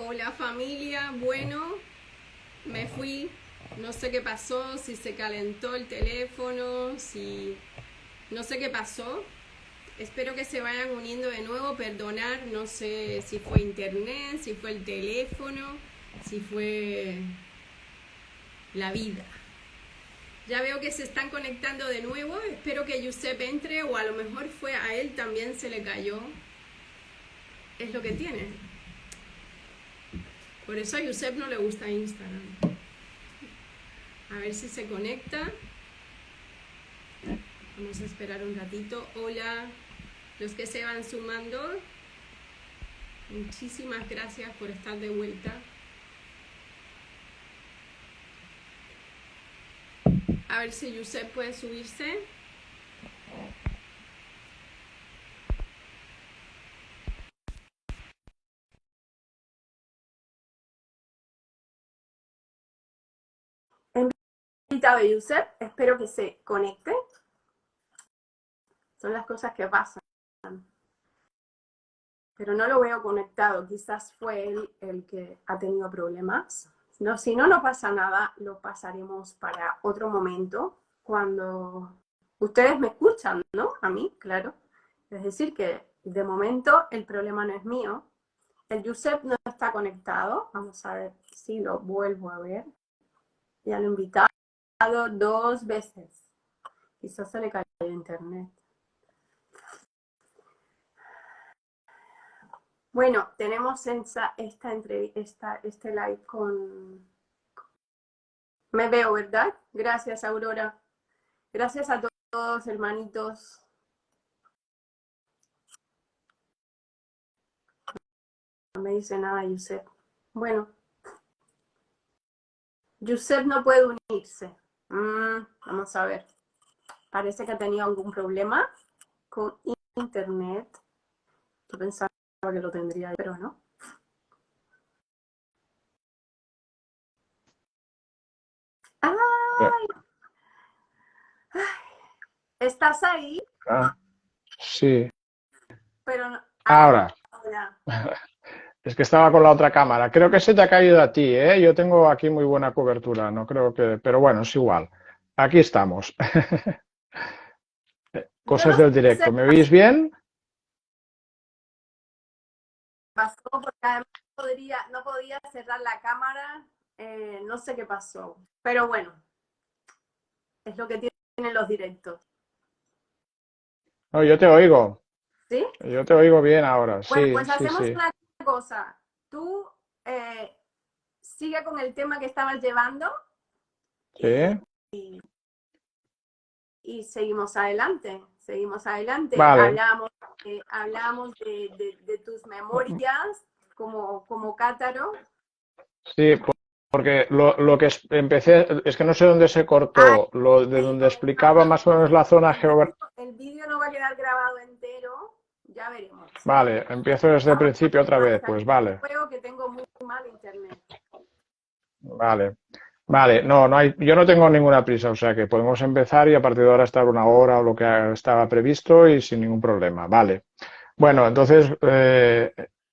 Hola familia, bueno, me fui, no sé qué pasó, si se calentó el teléfono, si no sé qué pasó. Espero que se vayan uniendo de nuevo, perdonar, no sé si fue internet, si fue el teléfono, si fue la vida. Ya veo que se están conectando de nuevo, espero que Giuseppe entre o a lo mejor fue a él también se le cayó. Es lo que tiene. Por eso a Giuseppe no le gusta Instagram. A ver si se conecta. Vamos a esperar un ratito. Hola, los que se van sumando. Muchísimas gracias por estar de vuelta. A ver si Giuseppe puede subirse. Invitado de Giuseppe, espero que se conecte. Son las cosas que pasan. Pero no lo veo conectado. Quizás fue él el que ha tenido problemas. No, si no, no pasa nada. Lo pasaremos para otro momento. Cuando ustedes me escuchan, ¿no? A mí, claro. Es decir, que de momento el problema no es mío. El Giuseppe no está conectado. Vamos a ver si lo vuelvo a ver. Ya lo he invitado 2 veces. Quizás se le cayó internet. Bueno, tenemos este live con... Me veo, ¿verdad? Gracias, Aurora. Gracias a todos, hermanitos. No me dice nada, Giuseppe. Bueno. Giuseppe no puede unirse. Vamos a ver. Parece que ha tenido algún problema con internet. Yo pensaba que lo tendría, pero no. ¡Ay! ¿Estás ahí? Sí, Pero no. ahora. Ahora. Es que estaba con la otra cámara. Creo que se te ha caído a ti, ¿eh? Yo tengo aquí muy buena cobertura, no creo que... Pero bueno, es igual. Aquí estamos. Yo Cosas no del sé directo. ¿Me qué oís bien? pasó, porque además no podía cerrar la cámara. No sé qué pasó. Pero bueno, es lo que tienen los directos. No, yo te oigo. ¿Sí? Yo te oigo bien ahora. Bueno, Sí, pues sí, hacemos sí. una cosa. Tú sigue con el tema que estabas llevando Sí, y, y seguimos adelante. Seguimos adelante. vale. Hablamos de tus memorias como cátaro. Sí, porque lo que empecé, es que no sé dónde se Ah, cortó, lo de donde explicaba más o menos la zona geográfica. el vídeo no va a quedar grabado entero. Ya veremos. Vale, empiezo desde el Vamos principio otra a vez. salir Pues del vale. juego que tengo muy mal internet. Vale, vale, no, no hay, yo no tengo ninguna prisa, o sea que podemos empezar y a partir de ahora estar una hora o lo que estaba previsto y sin ningún problema. Vale. Bueno, entonces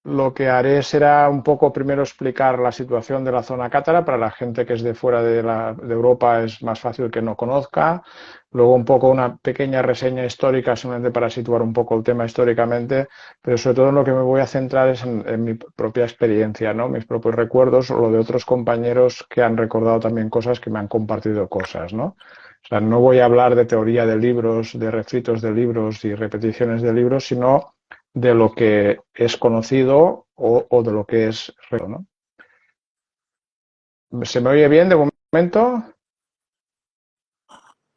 lo que haré será un poco primero explicar la situación de la zona cátara para la gente que es de fuera de Europa es más fácil que no conozca. Luego un poco una pequeña reseña histórica simplemente para situar un poco el tema históricamente, pero sobre todo en lo que me voy a centrar es en mi propia experiencia, ¿no? Mis propios recuerdos o lo de otros compañeros que han recordado también cosas que me han compartido cosas, ¿no? O sea, no voy a hablar de teoría de libros, de refritos de libros y repeticiones de libros, sino de lo que es conocido o de lo que es real, ¿no? ¿Se me oye bien de momento?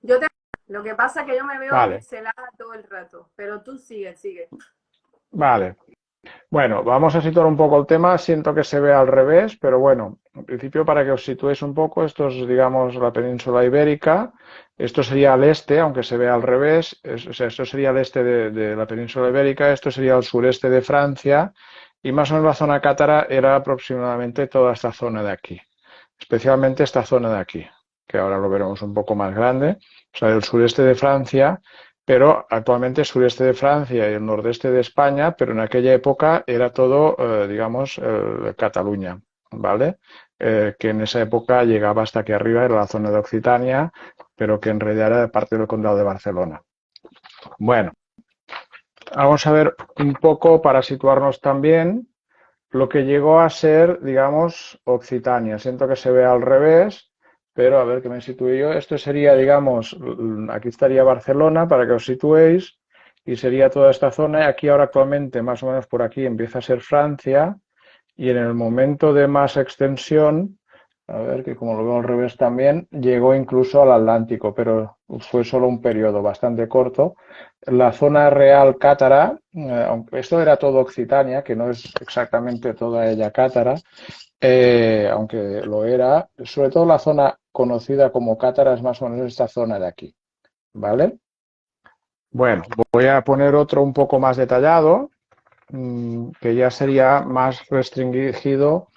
Yo te, lo que pasa es que yo me veo Vale, pixelada todo el rato, pero tú sigue, sigue. vale. Bueno, vamos a situar un poco el tema. Siento que se ve al revés, pero bueno, en principio para que os situéis un poco, esto es, digamos, la península ibérica. Esto sería al este, aunque se vea al revés. O sea, esto sería el este de la península ibérica, esto sería el sureste de Francia. Y más o menos la zona cátara era aproximadamente toda esta zona de aquí, especialmente esta zona de aquí, que ahora lo veremos un poco más grande. O sea, el sureste de Francia pero actualmente es sureste de Francia y el nordeste de España, pero en aquella época era todo, digamos, Cataluña, ¿vale? Que en esa época llegaba hasta aquí arriba, era la zona de Occitania, pero que en realidad era parte del condado de Barcelona. Bueno, vamos a ver un poco para situarnos también lo que llegó a ser, digamos, Occitania. Siento que se ve al revés, pero a ver que me sitúe yo. Esto sería, digamos, aquí estaría Barcelona para que os situéis y sería toda esta zona. Y aquí ahora actualmente, más o menos por aquí, empieza a ser Francia y en el momento de más extensión, a ver que como lo veo al revés también, llegó incluso al Atlántico, pero fue solo un periodo bastante corto. La zona real cátara, aunque esto era todo Occitania, que no es exactamente toda ella cátara, aunque lo era, sobre todo la zona conocida como cátara es más o menos esta zona de aquí, ¿vale? Bueno, voy a poner otro un poco más detallado, que ya sería más restringido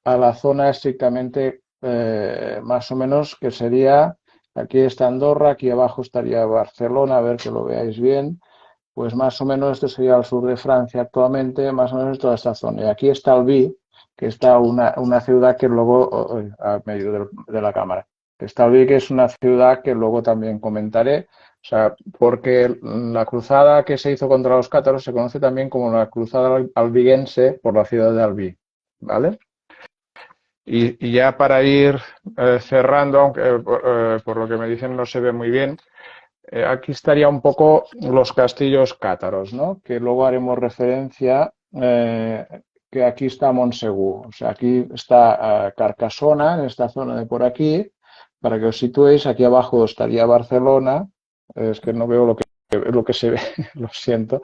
a la zona estrictamente más o menos que sería, aquí está Andorra, aquí abajo estaría Barcelona, a ver que lo veáis bien, pues más o menos esto sería al sur de Francia actualmente, más o menos toda esta zona. Y aquí está Albi, que está una ciudad que luego, a medio de la cámara, está Albi, que es una ciudad que luego también comentaré, o sea, porque la cruzada que se hizo contra los cátaros se conoce también como la cruzada albigense por la ciudad de Albi, ¿vale? Y ya para ir cerrando, aunque por lo que me dicen no se ve muy bien, aquí estaría un poco los castillos cátaros, ¿no? Que luego haremos referencia, que aquí está Montsegú, o sea, aquí está Carcasona, en esta zona de por aquí, para que os situéis, aquí abajo estaría Barcelona, es que no veo lo que se ve, lo siento,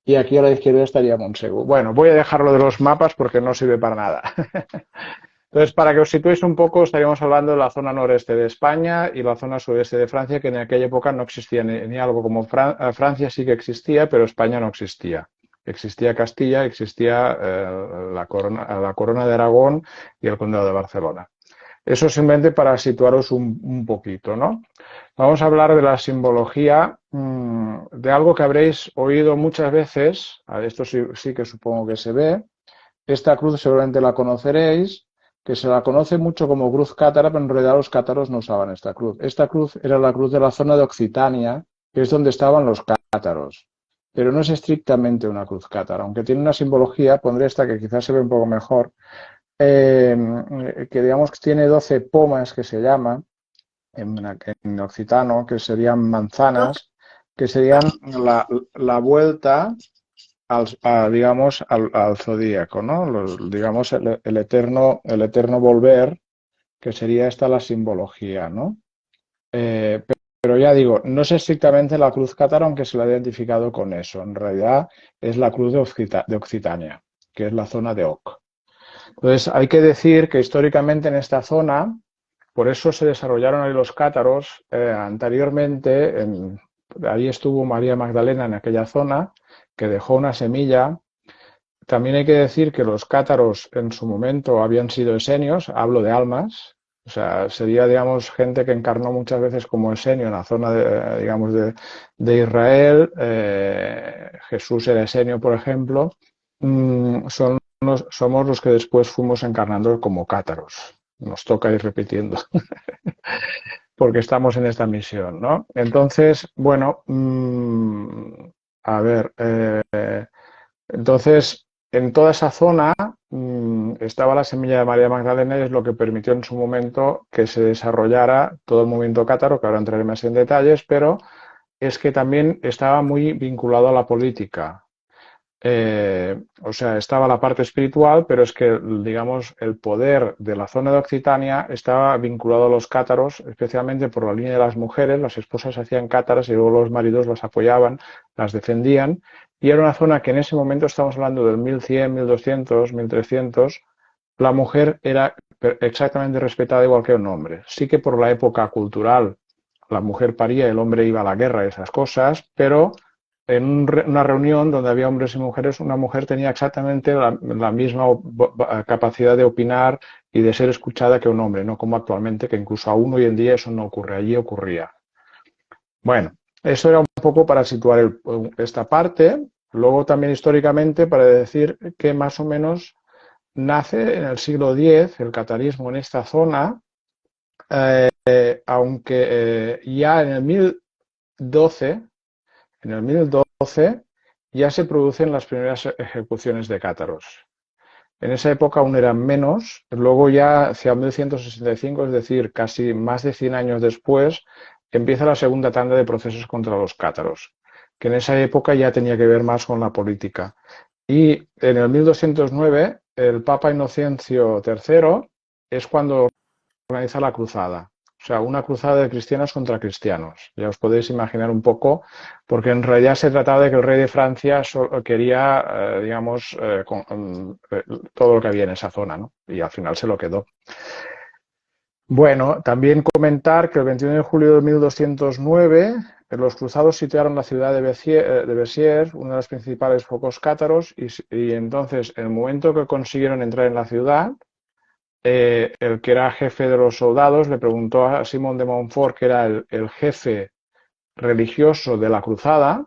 y aquí a la izquierda estaría Montsegú. Bueno, voy a dejarlo de los mapas porque no sirve para nada. Entonces, para que os situéis un poco, estaríamos hablando de la zona noreste de España y la zona sureste de Francia, que en aquella época no existía ni algo como Francia sí que existía, pero España no existía. Existía Castilla, existía la corona de Aragón y el condado de Barcelona. Eso simplemente para situaros un poquito, ¿no? Vamos a hablar de la simbología de algo que habréis oído muchas veces. Esto sí que supongo que se ve. Esta cruz seguramente la conoceréis, que se la conoce mucho como cruz cátara, pero en realidad los cátaros no usaban esta cruz. Esta cruz era la cruz de la zona de Occitania, que es donde estaban los cátaros. Pero no es estrictamente una cruz cátara, aunque tiene una simbología, pondré esta que quizás se ve un poco mejor, que digamos que tiene 12 pomas que se llaman en occitano, que serían manzanas, que serían la vuelta digamos, al zodíaco, ¿no? Digamos, el eterno volver, que sería esta la simbología, ¿no? Pero ya digo, no es estrictamente la cruz cátara, aunque se la ha identificado con eso. En realidad es la cruz de Occitania, que es la zona de Oc. Entonces, hay que decir que históricamente en esta zona, por eso se desarrollaron ahí los cátaros. Anteriormente, ahí estuvo María Magdalena en aquella zona, que dejó una semilla. También hay que decir que los cátaros en su momento habían sido esenios, hablo de almas, o sea, sería, digamos, gente que encarnó muchas veces como esenio en la zona, digamos, de Israel. Jesús era esenio, por ejemplo. Somos los que después fuimos encarnando como cátaros. Nos toca ir repitiendo, porque estamos en esta misión, ¿no? Entonces, bueno, a ver, entonces, en toda esa zona estaba la semilla de María Magdalena y es lo que permitió en su momento que se desarrollara todo el movimiento cátaro, que ahora entraré más en detalles, pero es que también estaba muy vinculado a la política. O sea, estaba la parte espiritual, pero es que, digamos, el poder de la zona de Occitania estaba vinculado a los cátaros, especialmente por la línea de las mujeres. Las esposas hacían cátaras y luego los maridos las apoyaban, las defendían. Y era una zona que en ese momento, estamos hablando del 1100, 1200, 1300, la mujer era exactamente respetada igual que un hombre. Sí que por la época cultural la mujer paría, el hombre iba a la guerra y esas cosas, pero en una reunión donde había hombres y mujeres, una mujer tenía exactamente la misma capacidad de opinar y de ser escuchada que un hombre, no como actualmente, que incluso aún hoy en día eso no ocurre, allí ocurría. Bueno, Eso era un poco para situar esta parte. Luego también históricamente para decir que más o menos nace en el siglo X el catarismo en esta zona, aunque ya en el 1012, ya se producen las primeras ejecuciones de cátaros. En esa época aún eran menos, luego ya hacia 1165, es decir, casi más de 100 años después, empieza la segunda tanda de procesos contra los cátaros, que en esa época ya tenía que ver más con la política. Y en el 1209, el Papa Inocencio III es cuando organiza la cruzada. O sea, una cruzada de cristianos contra cristianos. Ya os podéis imaginar un poco, porque en realidad se trataba de que el rey de Francia quería, digamos, todo lo que había en esa zona, ¿no? Y al final se lo quedó. Bueno, también comentar que el 21 de julio de 1209 los cruzados sitiaron la ciudad de Béziers, uno de los principales focos cátaros, y entonces, en el momento que consiguieron entrar en la ciudad, el que era jefe de los soldados le preguntó a Simón de Montfort, que era el jefe religioso de la cruzada,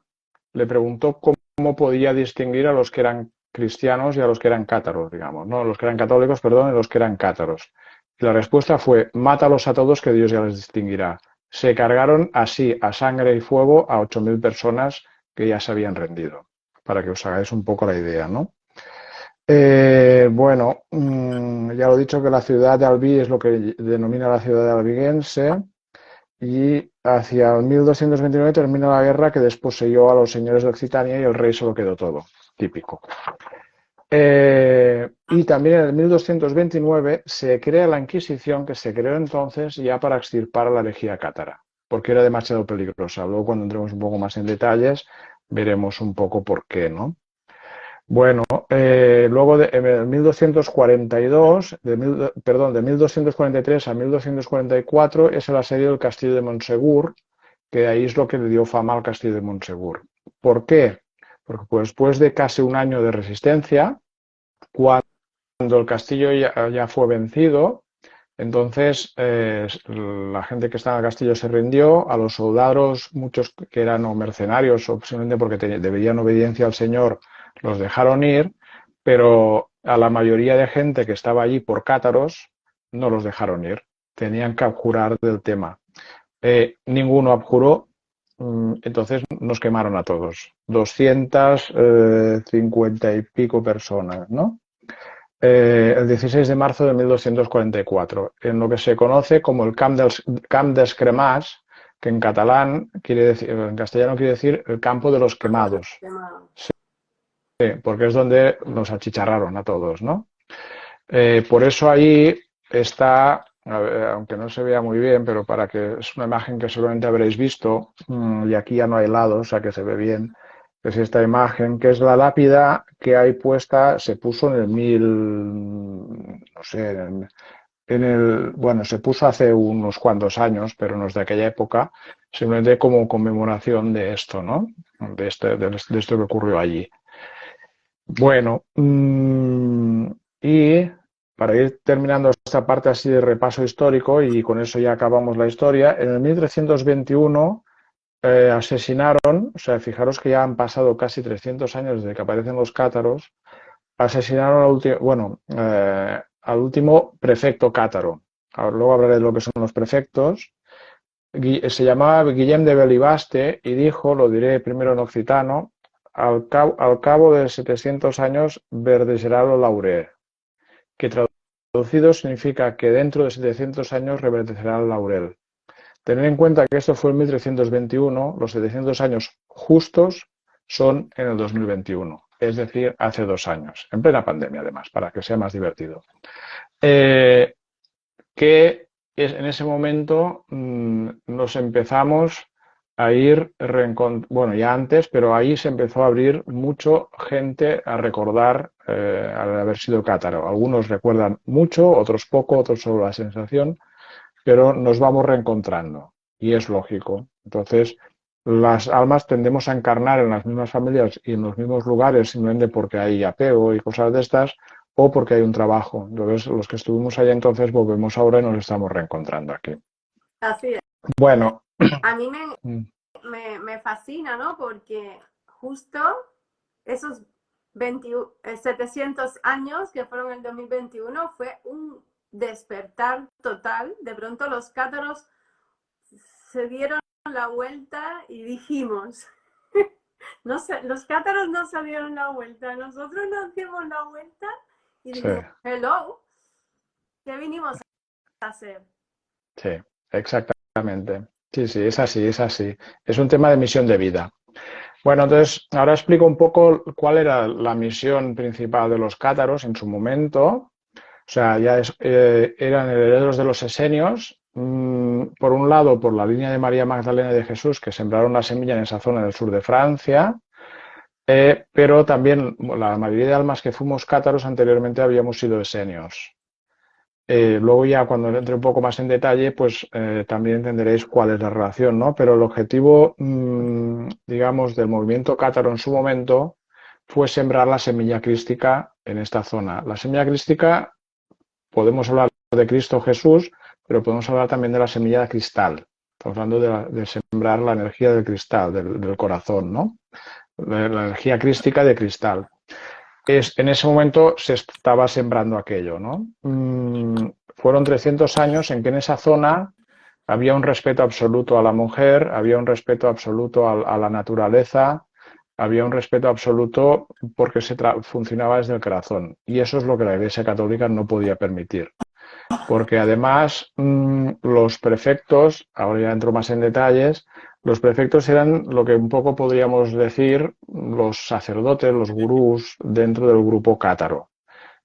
le preguntó cómo podía distinguir a los que eran cristianos y a los que eran cátaros, digamos, no, los que eran católicos, perdón, y los que eran cátaros. Y la respuesta fue: mátalos a todos, que Dios ya les distinguirá. Se cargaron así a sangre y fuego a 8.000 personas que ya se habían rendido, para que os hagáis un poco la idea, ¿no? Bueno, ya lo he dicho, que la ciudad de Albi es lo que denomina la ciudad de albigense, y hacia el 1229 termina la guerra, que desposeyó a los señores de Occitania y el rey se lo quedó todo, típico. Y también en el 1229 se crea la Inquisición, que se creó entonces ya para extirpar a la herejía cátara, porque era demasiado peligrosa. Luego, cuando entremos un poco más en detalles, veremos un poco por qué, ¿no? Bueno, luego en 1242, de 1243 a 1244 es el asedio del castillo de Montsegur, que ahí es lo que le dio fama al castillo de Montsegur. ¿Por qué? Porque después de casi un año de resistencia, cuando el castillo ya fue vencido, entonces la gente que estaba en el castillo se rindió, a los soldados, muchos que eran o mercenarios o simplemente porque debían obediencia al señor, los dejaron ir, pero a la mayoría de gente que estaba allí por cátaros no los dejaron ir, tenían que abjurar del tema. Ninguno abjuró, entonces nos quemaron a todos, 250 y pico personas, ¿no? El 16 de marzo de 1244, en lo que se conoce como el Camp dels Cremats, que en catalán quiere decir, en castellano quiere decir el campo de los quemados. Sí, porque es donde nos achicharraron a todos, ¿no? Por eso ahí está, aunque no se vea muy bien, pero para que es una imagen que seguramente habréis visto, y aquí ya no hay lado, o sea que se ve bien, es esta imagen, que es la lápida que hay puesta, se puso en el no sé, bueno, se puso hace unos cuantos años, pero no es de aquella época, simplemente como conmemoración de esto, ¿no? De esto que ocurrió allí. Bueno, y para ir terminando esta parte así de repaso histórico, y con eso ya acabamos la historia, en el 1321 asesinaron, o sea, fijaros que ya han pasado casi 300 años desde que aparecen los cátaros, asesinaron al último prefecto cátaro. Ahora, luego hablaré de lo que son los prefectos. Se llamaba Guillem de Belibaste y dijo, lo diré primero en occitano: al cabo de 700 años verdecerá lo laurel, que traducido significa que dentro de 700 años reverdecerá el laurel. Tener en cuenta que esto fue en 1321, los 700 años justos son en el 2021, es decir, hace 2 años, en plena pandemia además, para que sea más divertido. Que en ese momento nos empezamos a ir, bueno, ya antes, pero ahí se empezó a abrir mucho gente a recordar al haber sido cátaro. Algunos recuerdan mucho, otros poco, otros solo la sensación, pero nos vamos reencontrando y es lógico. Entonces, las almas tendemos a encarnar en las mismas familias y en los mismos lugares simplemente porque hay apego y cosas de estas, o porque hay un trabajo. Entonces, los que estuvimos allá entonces volvemos ahora y nos estamos reencontrando aquí. Así es. Bueno. A mí me fascina, ¿no? Porque justo esos 700 años que fueron el 2021 fue un despertar total. De pronto los cátaros se dieron la vuelta y dijimos, no sé, los cátaros no se dieron la vuelta, nosotros nos dimos la vuelta y Sí, dijimos, hello, ¿qué vinimos a hacer? sí, exactamente. Sí, sí, es así, es así. Es un tema de misión de vida. Bueno, entonces ahora explico un poco cuál era la misión principal de los cátaros en su momento. O sea, eran herederos de los esenios, por un lado por la línea de María Magdalena y de Jesús, que sembraron la semilla en esa zona del sur de Francia, pero también la mayoría de almas que fuimos cátaros anteriormente habíamos sido esenios. Luego ya cuando entre un poco más en detalle, pues también entenderéis cuál es la relación, ¿no? Pero el objetivo, digamos, del movimiento cátaro en su momento fue sembrar la semilla crística en esta zona. La semilla crística, podemos hablar de Cristo Jesús, pero podemos hablar también de la semilla de cristal. Estamos hablando de sembrar la energía del cristal, del corazón, ¿no? La energía crística de cristal. En ese momento se estaba sembrando aquello, ¿no? Fueron 300 años en que en esa zona había un respeto absoluto a la mujer, había un respeto absoluto a la naturaleza, había un respeto absoluto porque funcionaba desde el corazón. Y eso es lo que la Iglesia Católica no podía permitir. Porque además los prefectos, ahora ya entro más en detalles, los prefectos eran lo que un poco podríamos decir los sacerdotes, los gurús dentro del grupo cátaro.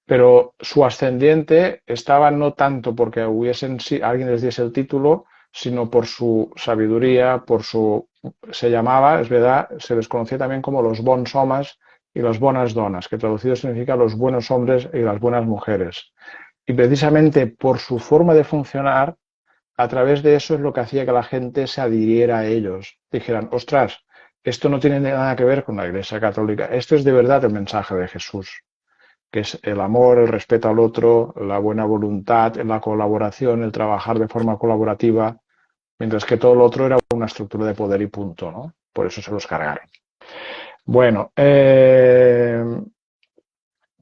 Pero su ascendiente estaba no tanto porque alguien les diese el título, sino por su sabiduría, se llamaba, es verdad, se les conocía también como los bons homes y las buenas donas, que traducido significa los buenos hombres y las buenas mujeres. Y precisamente por su forma de funcionar, a través de eso es lo que hacía que la gente se adhiriera a ellos. Dijeran, ostras, esto no tiene nada que ver con la Iglesia Católica, esto es de verdad el mensaje de Jesús, que es el amor, el respeto al otro, la buena voluntad, la colaboración, el trabajar de forma colaborativa, mientras que todo lo otro era una estructura de poder y punto, ¿no? Por eso se los cargaron. Bueno,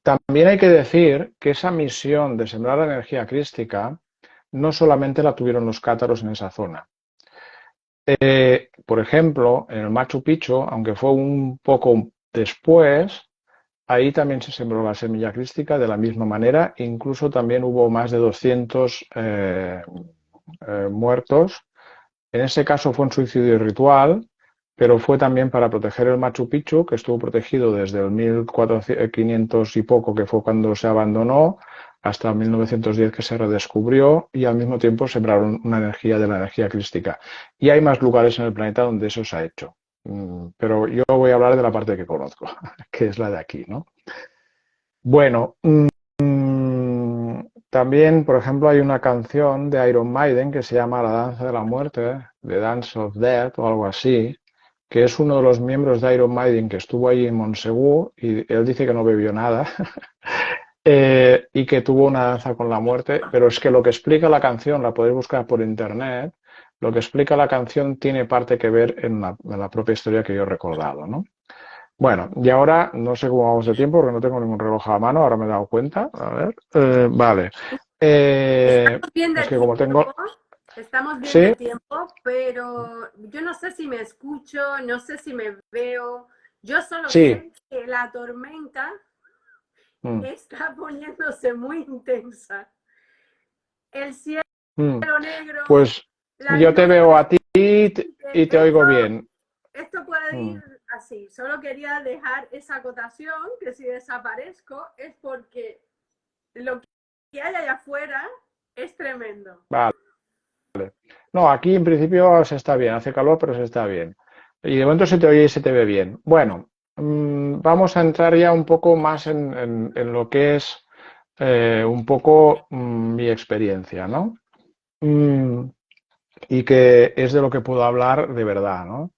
también hay que decir que esa misión de sembrar la energía crística no solamente la tuvieron los cátaros en esa zona. Por ejemplo, en el Machu Picchu, aunque fue un poco después, ahí también se sembró la semilla crística de la misma manera. Incluso también hubo más de 200 muertos. En ese caso fue un suicidio ritual, pero fue también para proteger el Machu Picchu, que estuvo protegido desde el 1500 y poco, que fue cuando se abandonó, hasta 1910 que se redescubrió, y al mismo tiempo sembraron una energía de la energía crística. Y hay más lugares en el planeta donde eso se ha hecho. Pero yo voy a hablar de la parte que conozco, que es la de aquí, ¿no? Bueno, también, por ejemplo, hay una canción de Iron Maiden que se llama La Danza de la Muerte, The Dance of Death o algo así, que es uno de los miembros de Iron Maiden que estuvo allí en Montsegú y él dice que no bebió nada y que tuvo una danza con la muerte, pero es que lo que explica la canción, la podéis buscar por internet, lo que explica la canción tiene parte que ver en la propia historia que yo he recordado, ¿no? Bueno, y ahora no sé cómo vamos de tiempo porque no tengo ningún reloj a mano, ahora me he dado cuenta. A ver, vale. Estamos bien Es de que como tengo... tiempo, estamos bien de Sí, tiempo, pero yo no sé si me escucho, no sé si me veo. Yo solo sí. sé que la tormenta Mm, está poniéndose muy intensa. El cielo mm. negro, Pues las yo te veo nubes. a ti y te Esto, oigo bien. esto puede Mm, ir así. Solo quería dejar esa acotación, que si desaparezco es porque lo que hay allá afuera es tremendo. vale. No, aquí en principio se está bien, hace calor, pero se está bien. Y de momento se te oye y se te ve bien. Bueno, vamos a entrar ya un poco más en lo que es un poco mi experiencia, ¿no? Mm, y que es de lo que puedo hablar de verdad, ¿no?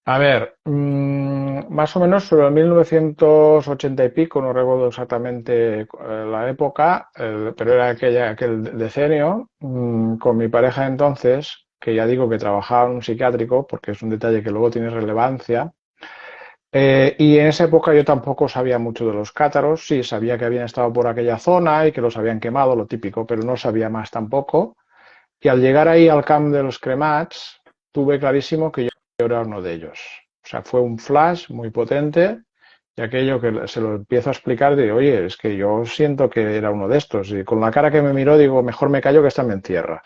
A ver, más o menos sobre el 1980 y pico, no recuerdo exactamente la época, pero era aquel decenio, con mi pareja entonces, que ya digo que trabajaba en un psiquiátrico, porque es un detalle que luego tiene relevancia. Y en esa época yo tampoco sabía mucho de los cátaros, sí, sabía que habían estado por aquella zona y que los habían quemado, lo típico, pero no sabía más tampoco. Y al llegar ahí al camp de los cremats, tuve clarísimo que yo era uno de ellos. O sea, fue un flash muy potente y aquello que se lo empiezo a explicar de, oye, es que yo siento que era uno de estos. Y con la cara que me miró digo, mejor me callo que esta me encierra.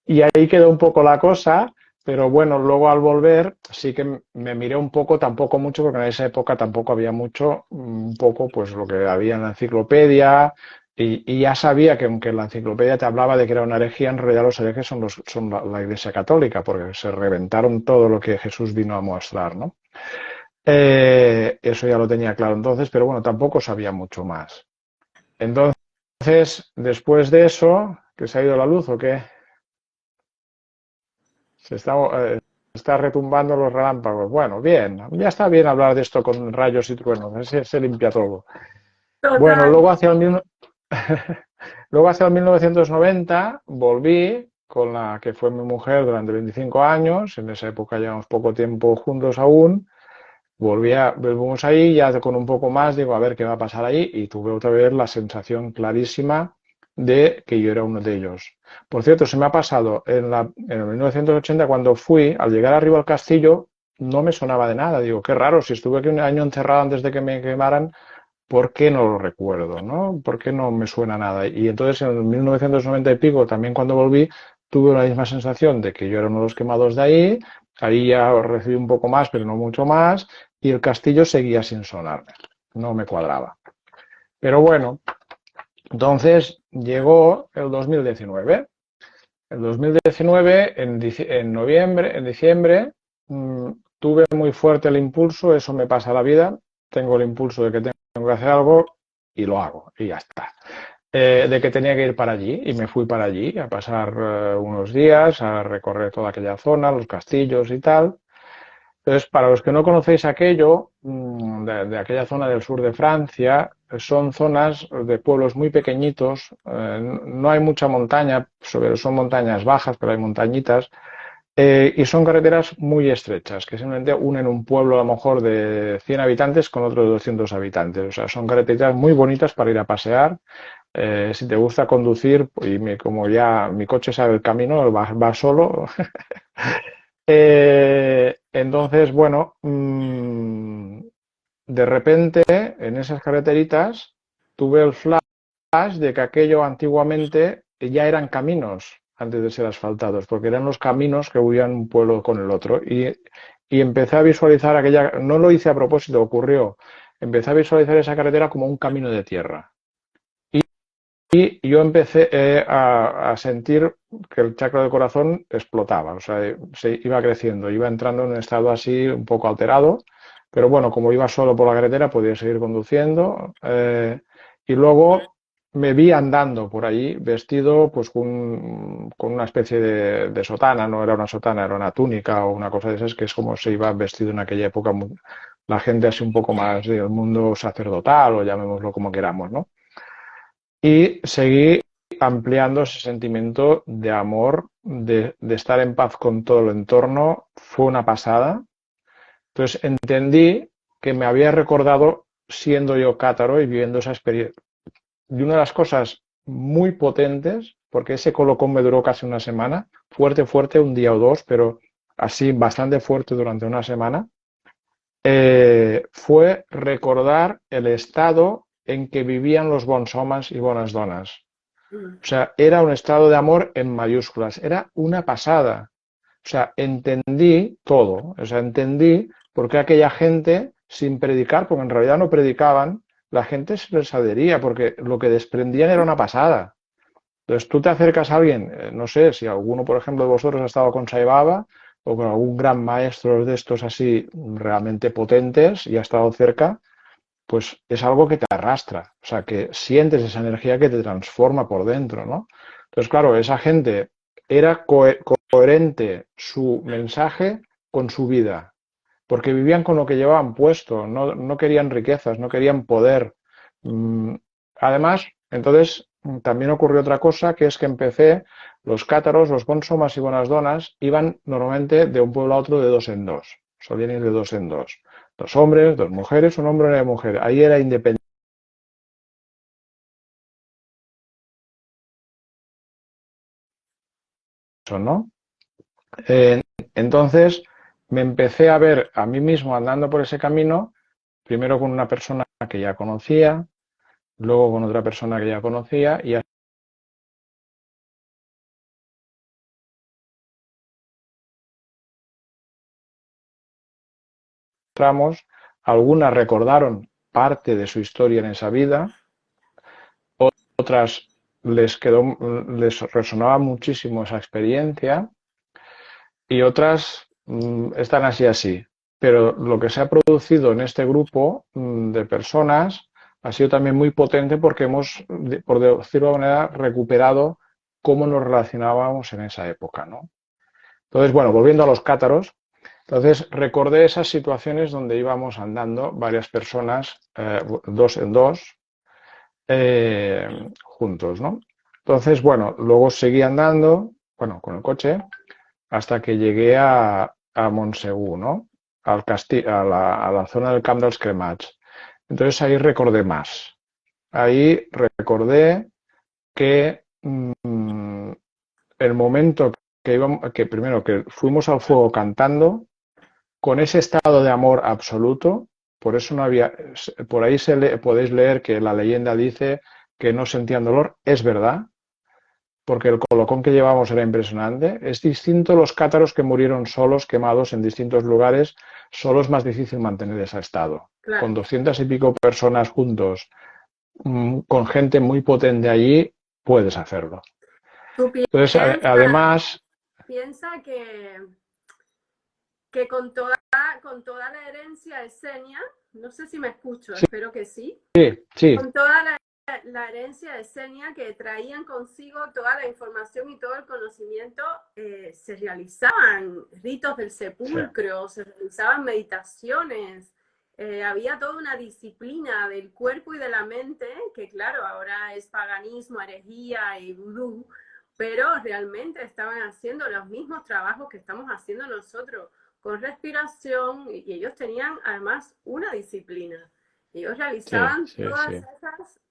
Y ahí quedó un poco la cosa, pero bueno, luego al volver sí que me miré un poco, tampoco mucho, porque en esa época tampoco había mucho, un poco pues lo que había en la enciclopedia, y ya sabía que aunque la enciclopedia te hablaba de que era una herejía, en realidad los herejes son la Iglesia Católica, porque se reventaron todo lo que Jesús vino a mostrar, ¿no? Eso ya lo tenía claro entonces, pero bueno, tampoco sabía mucho más. Entonces, después de eso, ¿que se ha ido la luz o qué? Se está retumbando los relámpagos. Bueno, bien, ya está bien hablar de esto con rayos y truenos, se limpia todo. Bueno, Total. luego hacia el 1990 volví con la que fue mi mujer durante 25 años, en esa época llevamos poco tiempo juntos aún, volvimos ahí ya con un poco más, digo, a ver qué va a pasar ahí, y tuve otra vez la sensación clarísima de que yo era uno de ellos. Por cierto, se me ha pasado en el 1980 cuando fui, al llegar arriba al castillo, no me sonaba de nada. Digo, qué raro, si estuve aquí un año encerrado antes de que me quemaran, ¿por qué no lo recuerdo? ¿No? ¿Por qué no me suena nada? Y entonces en el 1990 y pico, también cuando volví, tuve la misma sensación de que yo era uno de los quemados de ahí. Ahí ya recibí un poco más, pero no mucho más, y el castillo seguía sin sonarme. No me cuadraba. Pero bueno, entonces llegó el 2019. El 2019, en noviembre, en diciembre, tuve muy fuerte el impulso, eso me pasa la vida, tengo el impulso de que tengo que hacer algo y lo hago, y ya está. De que tenía que ir para allí, y me fui para allí a pasar unos días, a recorrer toda aquella zona, los castillos y tal. Entonces, para los que no conocéis aquello, de aquella zona del sur de Francia, son zonas de pueblos muy pequeñitos, no hay mucha montaña, son montañas bajas, pero hay montañitas, y son carreteras muy estrechas, que simplemente unen un pueblo a lo mejor de 100 habitantes con otro de 200 habitantes. O sea, son carreteras muy bonitas para ir a pasear. Si te gusta conducir, y como ya mi coche sabe el camino, va solo. Entonces, bueno, de repente en esas carreteritas tuve el flash de que aquello antiguamente ya eran caminos antes de ser asfaltados, porque eran los caminos que unían un pueblo con el otro. Y empecé a visualizar aquella, no lo hice a propósito, ocurrió, empecé a visualizar esa carretera como un camino de tierra. Y yo empecé a sentir que el chakra del corazón explotaba, o sea, se iba creciendo, iba entrando en un estado así un poco alterado, pero bueno, como iba solo por la carretera podía seguir conduciendo, y luego me vi andando por allí vestido pues con una especie de sotana, no era una sotana, era una túnica o una cosa de esas, que es como se iba vestido en aquella época la gente así un poco más del mundo sacerdotal o llamémoslo como queramos, ¿no? Y seguí ampliando ese sentimiento de amor, de estar en paz con todo el entorno. Fue una pasada. Entonces entendí que me había recordado siendo yo cátaro y viviendo esa experiencia. Y una de las cosas muy potentes, porque ese colocón me duró casi una semana, fuerte, fuerte, un día o dos, pero así bastante fuerte durante una semana, fue recordar el estado en que vivían los bons homes y bones dones. O sea, era un estado de amor en mayúsculas, era una pasada. O sea, entendí todo, o sea, entendí por qué aquella gente, sin predicar, porque en realidad no predicaban, la gente se les adhería, porque lo que desprendían era una pasada. Entonces tú te acercas a alguien, no sé, si alguno, por ejemplo, de vosotros ha estado con Sai Baba o con algún gran maestro de estos así realmente potentes y ha estado cerca, pues es algo que te arrastra, o sea, que sientes esa energía que te transforma por dentro, ¿no? Entonces, claro, esa gente era coherente su mensaje con su vida, porque vivían con lo que llevaban puesto, no querían riquezas, no querían poder. Además, entonces también ocurrió otra cosa, que es que empecé, los cátaros, los bonsomas y buenas donas, iban normalmente de un pueblo a otro de dos en dos. Solían ir de dos en dos. Dos hombres, dos mujeres, un hombre y una mujer. Ahí era independiente, ¿no? Eh, entonces me empecé a ver a mí mismo andando por ese camino, primero con una persona que ya conocía, luego con otra persona que ya conocía y tramos, algunas recordaron parte de su historia en esa vida, otras les resonaba muchísimo esa experiencia y otras están así así. Pero lo que se ha producido en este grupo de personas ha sido también muy potente porque hemos, por decirlo de alguna manera, recuperado cómo nos relacionábamos en esa época, ¿no? Entonces, bueno, volviendo a los cátaros, entonces recordé esas situaciones donde íbamos andando varias personas, dos en dos, juntos, ¿no? Entonces, bueno, luego seguí andando, bueno, con el coche, hasta que llegué a Montsegú, ¿no? A la zona del Camp dels Cremats. Entonces ahí recordé más. Ahí recordé que el momento que primero que fuimos al fuego cantando, con ese estado de amor absoluto, por eso no había, por ahí podéis leer que la leyenda dice que no sentían dolor, es verdad, porque el colocón que llevamos era impresionante. Es distinto los cátaros que murieron solos, quemados en distintos lugares, solo es más difícil mantener ese estado. Claro. Con 200 y pico personas juntos, con gente muy potente allí, puedes hacerlo. Tú Entonces, además, piensa que con toda la herencia esenia, no sé si me escucho, sí, espero que sí, sí, con toda la herencia esenia que traían consigo toda la información y todo el conocimiento, se realizaban ritos del sepulcro, se realizaban meditaciones, había toda una disciplina del cuerpo y de la mente, que claro, ahora es paganismo, herejía y vudú, pero realmente estaban haciendo los mismos trabajos que estamos haciendo nosotros con respiración, y ellos tenían además una disciplina. Ellos realizaban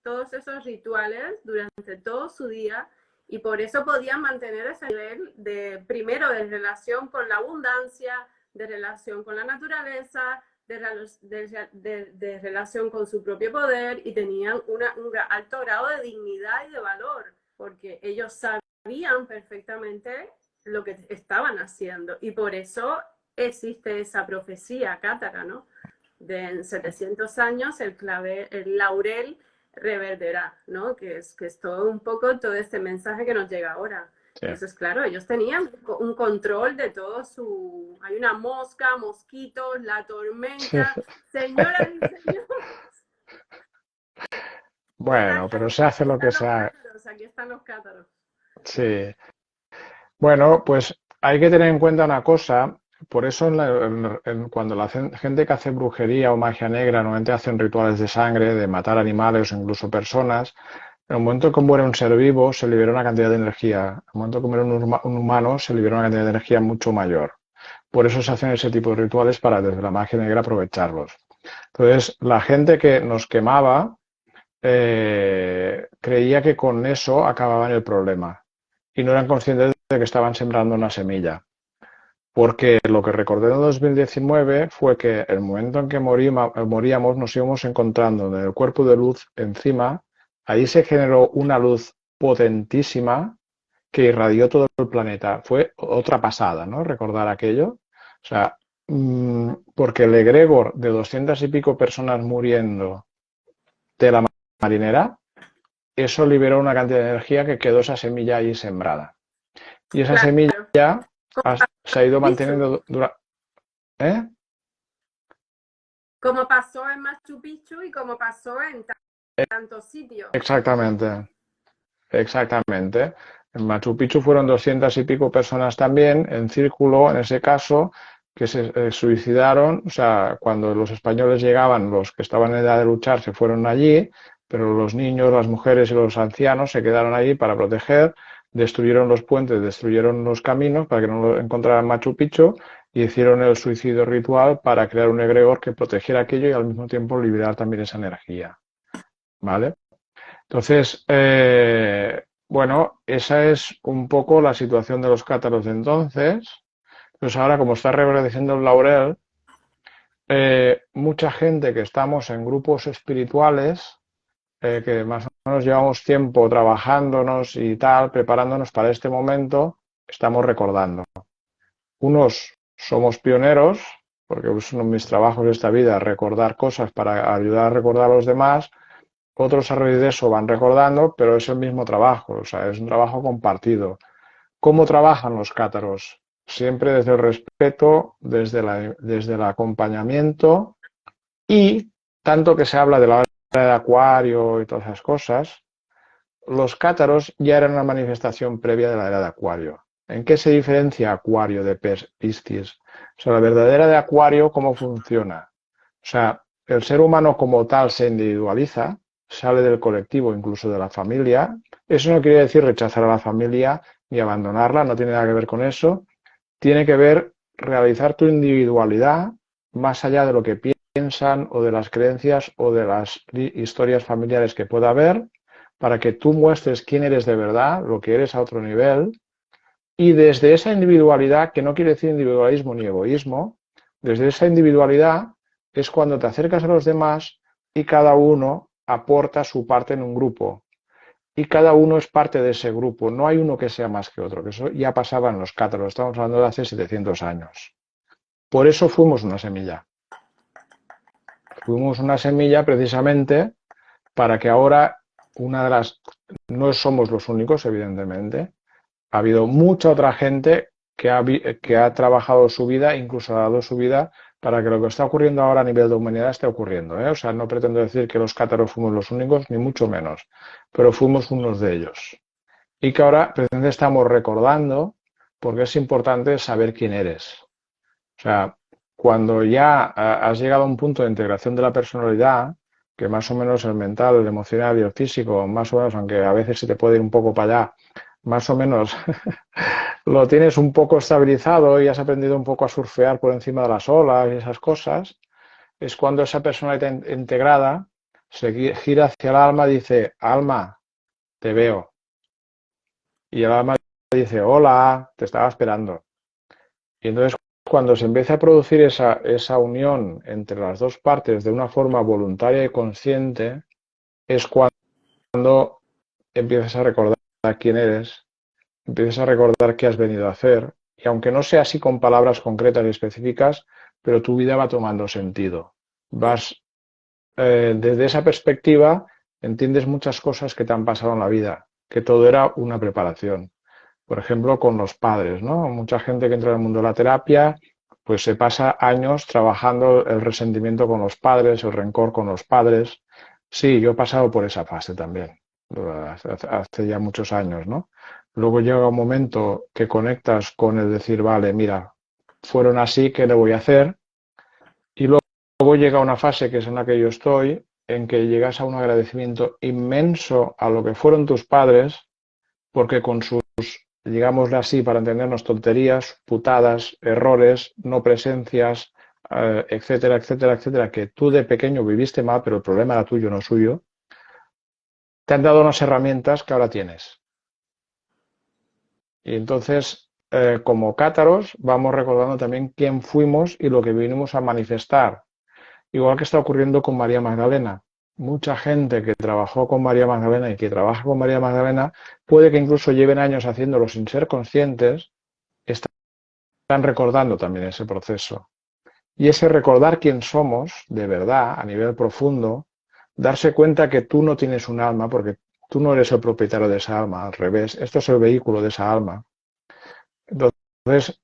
todos esos rituales durante todo su día y por eso podían mantener ese nivel de, primero, de relación con la abundancia, de relación con la naturaleza, de relación con su propio poder, y tenían un alto grado de dignidad y de valor, porque ellos sabían perfectamente lo que estaban haciendo, y por eso existe esa profecía cátara, ¿no? De en 700 años el laurel reverderá, ¿no? Que es todo un poco todo este mensaje que nos llega ahora. sí. Entonces, claro, ellos tenían un control de todo su... Hay una mosca, mosquitos, la tormenta, señoras y señores. Bueno, pero se hace lo que se haga. Aquí están los cátaros. Sí. Bueno, pues hay que tener en cuenta una cosa, por eso cuando la gente que hace brujería o magia negra normalmente hacen rituales de sangre, de matar animales o incluso personas, en el momento que muere un ser vivo se libera una cantidad de energía, en el momento que muere un humano se libera una cantidad de energía mucho mayor. Por eso se hacen ese tipo de rituales para desde la magia negra aprovecharlos. Entonces, la gente que nos quemaba creía que con eso acababan el problema y no eran conscientes de que estaban sembrando una semilla. Porque lo que recordé en 2019 fue que el momento en que moríamos nos íbamos encontrando en el cuerpo de luz encima, ahí se generó una luz potentísima que irradió todo el planeta. Fue otra pasada, ¿no? Recordar aquello. O sea, porque el egregor de 200 y pico personas muriendo de la marinera, eso liberó una cantidad de energía que quedó esa semilla ahí sembrada. Y esa semilla se ha ido manteniendo durante... ¿Eh? Como pasó en Machu Picchu y como pasó en tantos sitios. Exactamente, exactamente. En Machu Picchu fueron 200 y pico personas también, en círculo, en ese caso, que se suicidaron. O sea, cuando los españoles llegaban, los que estaban en edad de luchar se fueron allí, pero los niños, las mujeres y los ancianos se quedaron allí para proteger, destruyeron los puentes, destruyeron los caminos para que no lo encontraran Machu Picchu y hicieron el suicidio ritual para crear un egregor que protegiera aquello y al mismo tiempo liberar también esa energía. ¿Vale? Entonces, bueno, esa es un poco la situación de los cátaros de entonces. Pues ahora, como está reverdeciendo el laurel, mucha gente que estamos en grupos espirituales, que más o menos llevamos tiempo trabajándonos y tal, preparándonos para este momento, estamos recordando. Unos somos pioneros, porque es uno de mis trabajos de esta vida, recordar cosas para ayudar a recordar a los demás. Otros a raíz de eso van recordando, pero es el mismo trabajo, o sea, es un trabajo compartido. ¿Cómo trabajan los cátaros? Siempre desde el respeto, desde el acompañamiento y tanto que se habla de la era de Acuario y todas esas cosas, los cátaros ya eran una manifestación previa de la era de Acuario. ¿En qué se diferencia Acuario de Piscis? O sea, la verdadera de Acuario, ¿cómo funciona? O sea, el ser humano como tal se individualiza, sale del colectivo, incluso de la familia. Eso no quiere decir rechazar a la familia ni abandonarla, no tiene nada que ver con eso. Tiene que ver realizar tu individualidad más allá de lo que piensan o de las creencias o de las historias familiares que pueda haber, para que tú muestres quién eres de verdad, lo que eres a otro nivel, y desde esa individualidad, que no quiere decir individualismo ni egoísmo, desde esa individualidad es cuando te acercas a los demás y cada uno aporta su parte en un grupo. Y cada uno es parte de ese grupo. No hay uno que sea más que otro, que eso ya pasaba en los cátaros. Estamos hablando de hace 700 años. Por eso fuimos una semilla. Fuimos una semilla precisamente para que ahora una de las... No somos los únicos, evidentemente. Ha habido mucha otra gente que ha trabajado su vida, incluso ha dado su vida para que lo que está ocurriendo ahora a nivel de humanidad esté ocurriendo, ¿eh? O sea, no pretendo decir que los cátaros fuimos los únicos, ni mucho menos, pero fuimos unos de ellos. Y que ahora precisamente estamos recordando, porque es importante saber quién eres. O sea, cuando ya has llegado a un punto de integración de la personalidad, que más o menos el mental, el emocional y el físico, más o menos, aunque a veces se te puede ir un poco para allá, más o menos lo tienes un poco estabilizado y has aprendido un poco a surfear por encima de las olas y esas cosas, es cuando esa personalidad integrada se gira hacia el alma y dice, alma, te veo. Y el alma dice, hola, te estaba esperando. Y entonces cuando se empieza a producir esa unión entre las dos partes de una forma voluntaria y consciente, es cuando empiezas a recordar quién eres, empiezas a recordar qué has venido a hacer, y aunque no sea así con palabras concretas y específicas, pero tu vida va tomando sentido. Vas, desde esa perspectiva, entiendes muchas cosas que te han pasado en la vida, que todo era una preparación. Por ejemplo, con los padres, ¿no? Mucha gente que entra en el mundo de la terapia, pues se pasa años trabajando el resentimiento con los padres, el rencor con los padres. Sí, yo he pasado por esa fase también, hace ya muchos años, ¿no? Luego llega un momento que conectas con el decir, vale, mira, fueron así, ¿qué le voy a hacer? Y luego llega una fase que es en la que yo estoy, en que llegas a un agradecimiento inmenso a lo que fueron tus padres, porque con sus, digámosle así, para entendernos, tonterías, putadas, errores, no presencias, etcétera, etcétera, etcétera, que tú de pequeño viviste mal, pero el problema era tuyo, no suyo, te han dado unas herramientas que ahora tienes. Y entonces, como cátaros, vamos recordando también quién fuimos y lo que vinimos a manifestar. Igual que está ocurriendo con María Magdalena. Mucha gente que trabajó con María Magdalena y que trabaja con María Magdalena, puede que incluso lleven años haciéndolo sin ser conscientes, están recordando también ese proceso. Y ese recordar quién somos, de verdad, a nivel profundo, darse cuenta que tú no tienes un alma, porque tú no eres el propietario de esa alma, al revés, esto es el vehículo de esa alma. Entonces,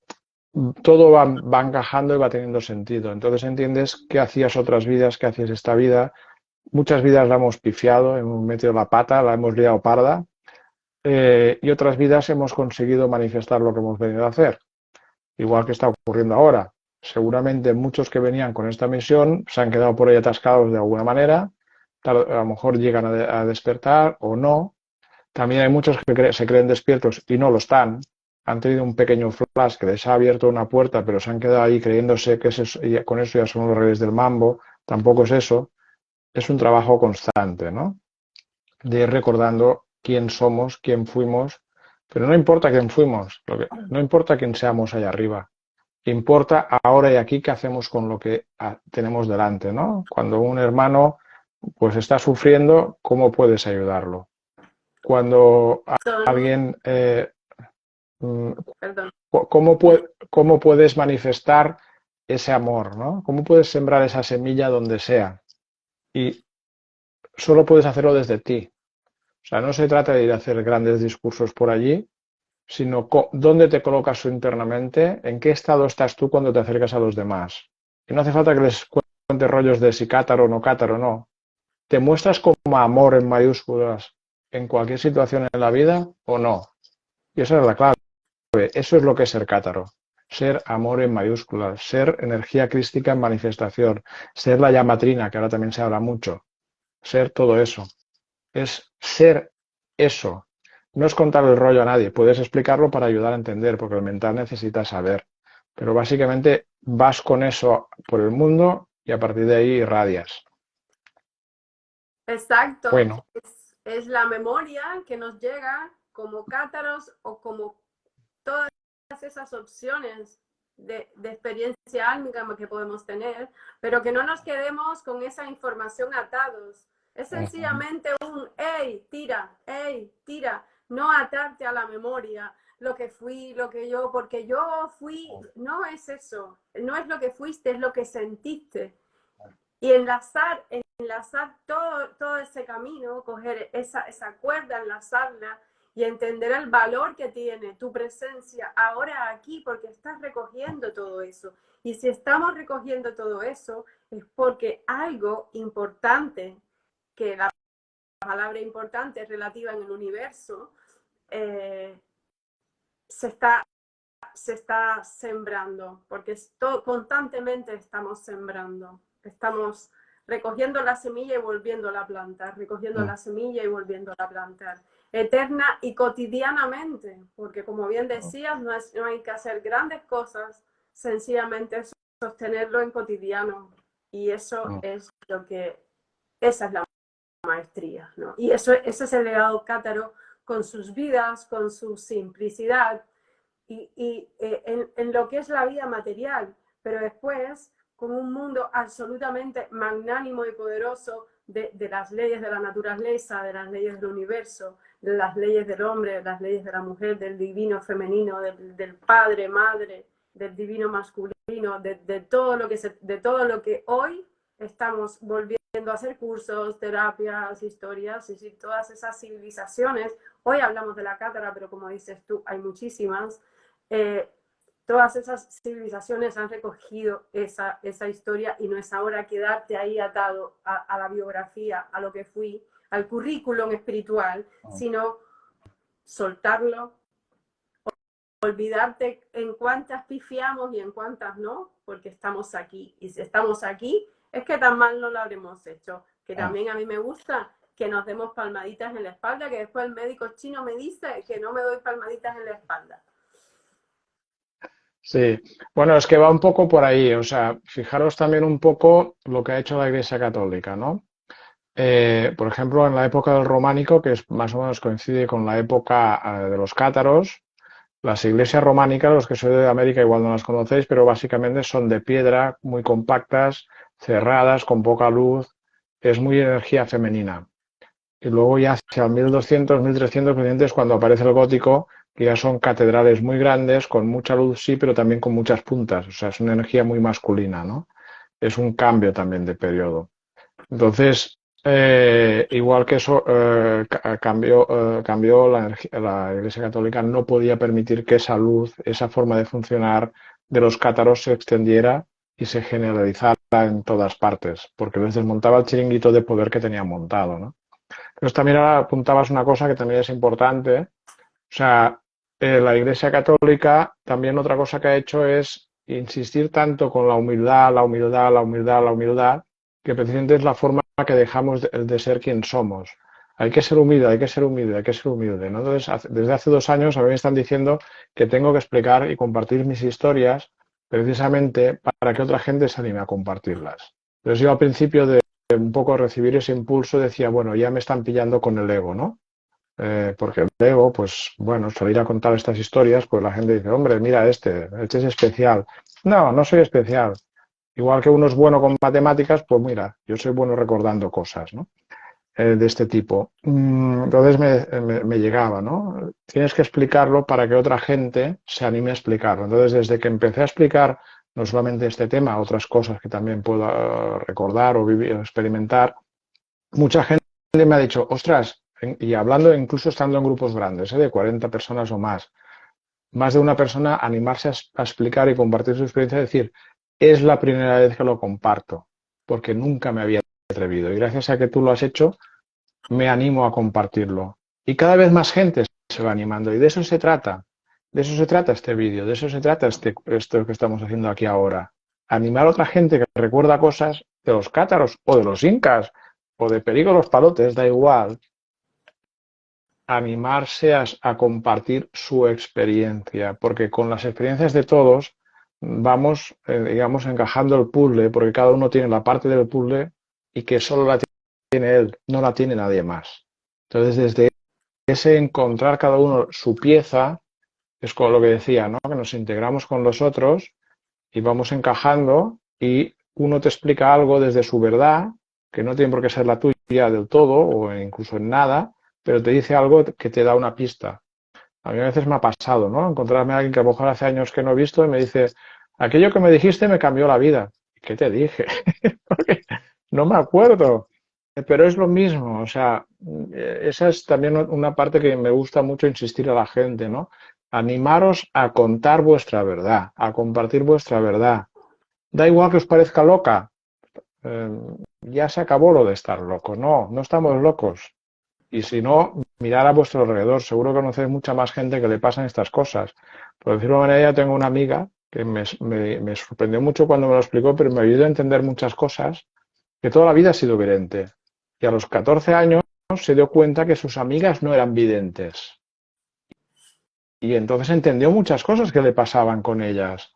todo va encajando y va teniendo sentido. Entonces entiendes qué hacías otras vidas, qué hacías esta vida. Muchas vidas la hemos pifiado, hemos metido la pata, la hemos liado parda, y otras vidas hemos conseguido manifestar lo que hemos venido a hacer. Igual que está ocurriendo ahora. Seguramente muchos que venían con esta misión se han quedado por ahí atascados de alguna manera, a lo mejor llegan a despertar o no. También hay muchos que se creen despiertos y no lo están. Han tenido un pequeño flash que les ha abierto una puerta, pero se han quedado ahí creyéndose que y con eso ya son los reyes del mambo. Tampoco es eso. Es un trabajo constante, ¿no? De ir recordando quién somos, quién fuimos. Pero no importa quién fuimos, no importa quién seamos allá arriba. Importa ahora y aquí qué hacemos con lo que tenemos delante, ¿no? Cuando un hermano pues está sufriendo, ¿cómo puedes ayudarlo? Cuando Son, alguien, perdón. ¿cómo puedes manifestar ese amor, ¿no? ¿Cómo puedes sembrar esa semilla donde sea? Y solo puedes hacerlo desde ti. O sea, no se trata de ir a hacer grandes discursos por allí, sino dónde te colocas internamente, en qué estado estás tú cuando te acercas a los demás. Y no hace falta que les cuentes rollos de si cátaro o no cátaro, no. ¿Te muestras como amor en mayúsculas en cualquier situación en la vida o no? Y esa es la clave. Eso es lo que es ser cátaro. Ser amor en mayúsculas, ser energía crística en manifestación, ser la llamatrina, que ahora también se habla mucho, ser todo eso. Es ser eso. No es contar el rollo a nadie, puedes explicarlo para ayudar a entender, porque el mental necesita saber. Pero básicamente vas con eso por el mundo y a partir de ahí irradias. Exacto, Bueno, es la memoria que nos llega como cátaros o como todas esas opciones de experiencia álmica que podemos tener, pero que no nos quedemos con esa información atados. Es sencillamente un, hey, tira, no atarte a la memoria, lo que fui, lo que yo, porque yo fui, no es eso, no es lo que fuiste, es lo que sentiste. Y enlazar todo ese camino, coger esa cuerda, enlazarla y entender el valor que tiene tu presencia ahora aquí, porque estás recogiendo todo eso. Y si estamos recogiendo todo eso, es porque algo importante, que la palabra importante es relativa en el universo, eh, se está se está sembrando, porque constantemente estamos sembrando, estamos recogiendo la semilla y volviéndola a plantar, recogiendo la semilla y volviéndola a plantar, eterna y cotidianamente, porque como bien decías, no hay que hacer grandes cosas, sencillamente sostenerlo en cotidiano, y eso es esa es la maestría, ¿no? Y ese es el legado cátaro con sus vidas, con su simplicidad, en lo que es la vida material, pero después con un mundo absolutamente magnánimo y poderoso de las leyes de la naturaleza, de las leyes del universo, de las leyes del hombre, de las leyes de la mujer, del divino femenino, del padre, madre, del divino masculino, de todo lo que hoy estamos volviendo a hacer cursos, terapias, historias, y todas esas civilizaciones. Hoy hablamos de la cátara, pero como dices tú, hay muchísimas. Todas esas civilizaciones han recogido esa historia y no es ahora quedarte ahí atado a la biografía, a lo que fui, al currículum espiritual, sino soltarlo, olvidarte en cuántas pifiamos y en cuántas no, porque estamos aquí. Y si estamos aquí, es que tan mal no lo habremos hecho. Que también a mí me gusta que nos demos palmaditas en la espalda, que después el médico chino me dice que no me doy palmaditas en la espalda. sí. Bueno, es que va un poco por ahí. O sea, fijaros también un poco lo que ha hecho la Iglesia Católica, ¿no? Por ejemplo, en la época del románico, que es más o menos coincide con la época de los cátaros, las iglesias románicas, los que sois de América igual no las conocéis, pero básicamente son de piedra, muy compactas, cerradas, con poca luz, es muy energía femenina. Y luego ya hacia el 1200, 1300 es cuando aparece el gótico, que ya son catedrales muy grandes, con mucha luz sí, pero también con muchas puntas, o sea, es una energía muy masculina, ¿no? Es un cambio también de periodo. Entonces, igual que eso cambió la Iglesia Católica, no podía permitir que esa luz, esa forma de funcionar de los cátaros se extendiera y se generalizara en todas partes, porque les desmontaba el chiringuito de poder que tenían montado, ¿no? Entonces también ahora apuntabas una cosa que también es importante, o sea, la Iglesia Católica también otra cosa que ha hecho es insistir tanto con la humildad, la humildad, la humildad, la humildad, que precisamente es la forma que dejamos de ser quien somos. Hay que ser humilde, hay que ser humilde, hay que ser humilde, ¿no? Entonces, desde hace 2 años a mí me están diciendo que tengo que explicar y compartir mis historias precisamente para que otra gente se anime a compartirlas. Entonces yo al principio de un poco recibir ese impulso decía, bueno, ya me están pillando con el ego, ¿no? Porque el ego, pues bueno, salir a contar estas historias, pues la gente dice, hombre, mira este es especial. No, no soy especial. Igual que uno es bueno con matemáticas, pues mira, yo soy bueno recordando cosas, ¿no? De este tipo. Entonces me llegaba, ¿no? Tienes que explicarlo para que otra gente se anime a explicarlo. Entonces, desde que empecé a explicar no solamente este tema, otras cosas que también puedo recordar o vivir o experimentar, mucha gente me ha dicho, ostras, y hablando incluso estando en grupos grandes, de 40 personas o más de una persona animarse a explicar y compartir su experiencia, decir, es la primera vez que lo comparto, porque nunca me había atrevido. Y gracias a que tú lo has hecho, me animo a compartirlo. Y cada vez más gente se va animando. Y de eso se trata. De eso se trata este vídeo. De eso se trata esto que estamos haciendo aquí ahora. Animar a otra gente que recuerda cosas de los cátaros o de los incas o de Perico los Palotes, da igual. Animarse a compartir su experiencia. Porque con las experiencias de todos vamos, digamos, encajando el puzzle, porque cada uno tiene la parte del puzzle y que solo la tiene él, no la tiene nadie más. Entonces, desde ese encontrar cada uno su pieza, es como lo que decía, ¿no? Que nos integramos con los otros y vamos encajando y uno te explica algo desde su verdad, que no tiene por qué ser la tuya del todo o incluso en nada, pero te dice algo que te da una pista. A mí a veces me ha pasado, ¿no? Encontrarme a alguien que a lo mejor hace años que no he visto y me dice, aquello que me dijiste me cambió la vida. ¿Qué te dije? Porque no me acuerdo. Pero es lo mismo, o sea, esa es también una parte que me gusta mucho insistir a la gente, ¿no? Animaros a contar vuestra verdad, a compartir vuestra verdad. Da igual que os parezca loca, eh, ya se acabó lo de estar loco, no, no estamos locos. Y si no, mirar a vuestro alrededor, seguro que conocéis mucha más gente que le pasan estas cosas. Por decirlo de una manera, yo tengo una amiga que me sorprendió mucho cuando me lo explicó, pero me ayudó a entender muchas cosas, que toda la vida ha sido vidente. Y a los 14 años se dio cuenta que sus amigas no eran videntes. Y entonces entendió muchas cosas que le pasaban con ellas.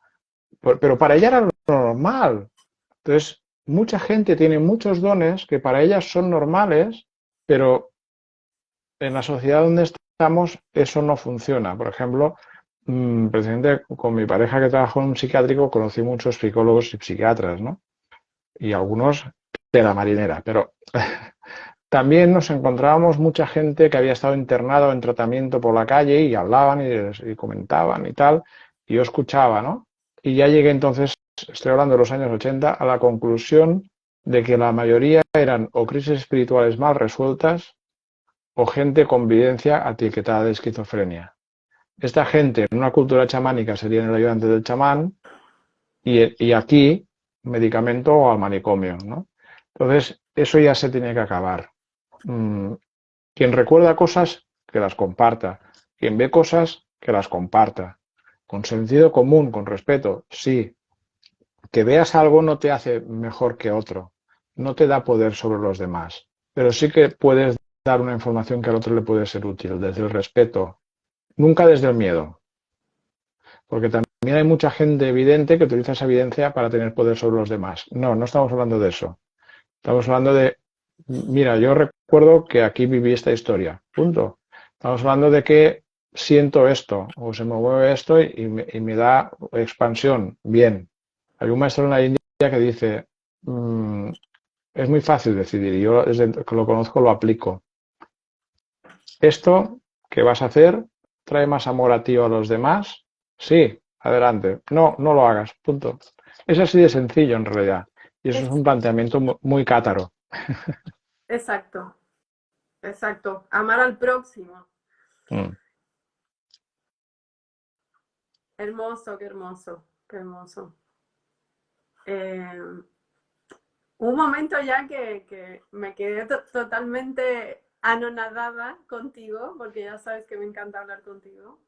Pero para ella era lo normal. Entonces, mucha gente tiene muchos dones que para ellas son normales, pero en la sociedad donde estamos eso no funciona. Por ejemplo, precisamente con mi pareja que trabajó en un psiquiátrico conocí muchos psicólogos y psiquiatras, ¿no? Y algunos de la marinera, pero también nos encontrábamos mucha gente que había estado internado en tratamiento por la calle y hablaban y comentaban y tal, y yo escuchaba, ¿no? Y ya llegué entonces, estoy hablando de los años 80, a la conclusión de que la mayoría eran o crisis espirituales mal resueltas o gente con evidencia etiquetada de esquizofrenia. Esta gente en una cultura chamánica sería el ayudante del chamán y aquí medicamento o al manicomio, ¿no? Entonces, eso ya se tiene que acabar. Quien recuerda cosas, que las comparta. Quien ve cosas, que las comparta. Con sentido común, con respeto, sí. Que veas algo no te hace mejor que otro. No te da poder sobre los demás. Pero sí que puedes dar una información que al otro le puede ser útil, desde el respeto. Nunca desde el miedo. Porque también hay mucha gente evidente que utiliza esa evidencia para tener poder sobre los demás. No, no estamos hablando de eso. Estamos hablando de, mira, yo recuerdo que aquí viví esta historia, punto. Estamos hablando de que siento esto o se me mueve esto y me da expansión. Bien. Hay un maestro en la India que dice, es muy fácil decidir y yo desde que lo conozco lo aplico. Esto que vas a hacer trae más amor a ti o a los demás. Sí, adelante. No, no lo hagas, punto. Es así de sencillo en realidad. Y eso es Es- un planteamiento muy cátaro. exacto, exacto. Amar al próximo. Mm. Hermoso, qué hermoso, qué hermoso. Eh, un momento ya que me quedé totalmente anonadada contigo, porque ya sabes que me encanta hablar contigo,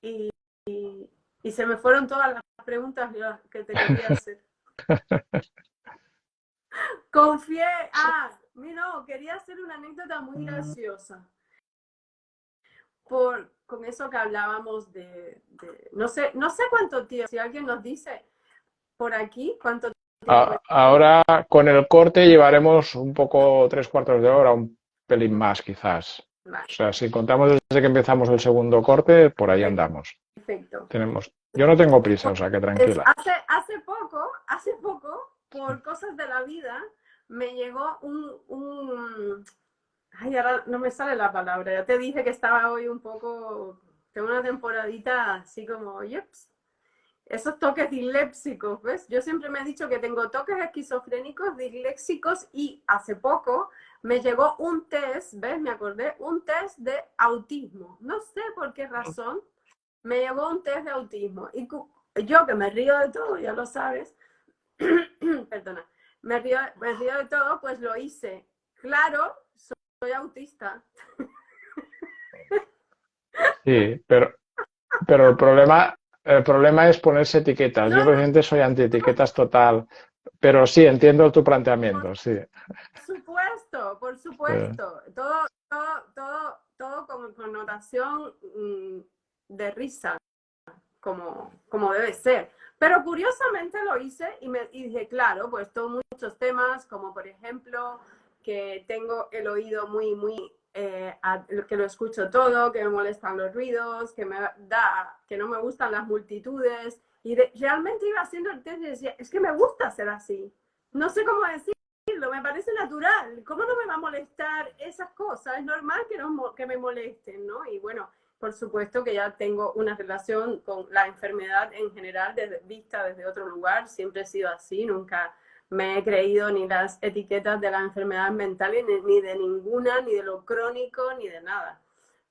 y, y se me fueron todas las preguntas que te quería hacer. Confié, Mira, quería hacer una anécdota muy graciosa. Con eso que hablábamos no sé cuánto tiempo, si alguien nos dice por aquí cuánto tiempo estamos. Ahora con el corte llevaremos un poco 3/4 de hora, un pelín más quizás. O Vale, sea, si contamos desde que empezamos el segundo corte, por ahí andamos. perfecto. Yo no tengo prisa, o sea que Pues tranquila. hace poco, por cosas de la vida, me llegó ay, ahora no me sale la palabra. Ya te dije que estaba hoy un poco, tengo una temporadita así como, yeps, esos toques disléxicos, ¿ves? Yo siempre me he dicho que tengo toques esquizofrénicos, disléxicos y hace poco me llegó un test, ¿ves? Me acordé, un test de autismo. No sé por qué razón me llegó un test de autismo. Y yo que me río de todo, ya lo sabes, perdona, me río de todo, pues lo hice. Claro, soy autista. Sí, pero el problema es ponerse etiquetas. No, Yo precisamente soy anti-etiquetas total, pero sí, entiendo tu por planteamiento, sí. supuesto, por Sí. supuesto. Todo con connotación de risa, como debe ser. Pero curiosamente lo hice y dije, claro, pues todos muchos temas, como por ejemplo que tengo el oído que lo escucho todo, que me molestan los ruidos, que no me gustan las multitudes. Y realmente iba haciendo el test y decía, es que me gusta ser así. No sé cómo decirlo, me parece natural. ¿Cómo no me va a molestar esas cosas? Es normal que me molesten, ¿no? Y bueno, por supuesto que ya tengo una relación con la enfermedad en general vista desde otro lugar, siempre he sido así, nunca me he creído ni las etiquetas de la enfermedad mental ni de ninguna, ni de lo crónico, ni de nada.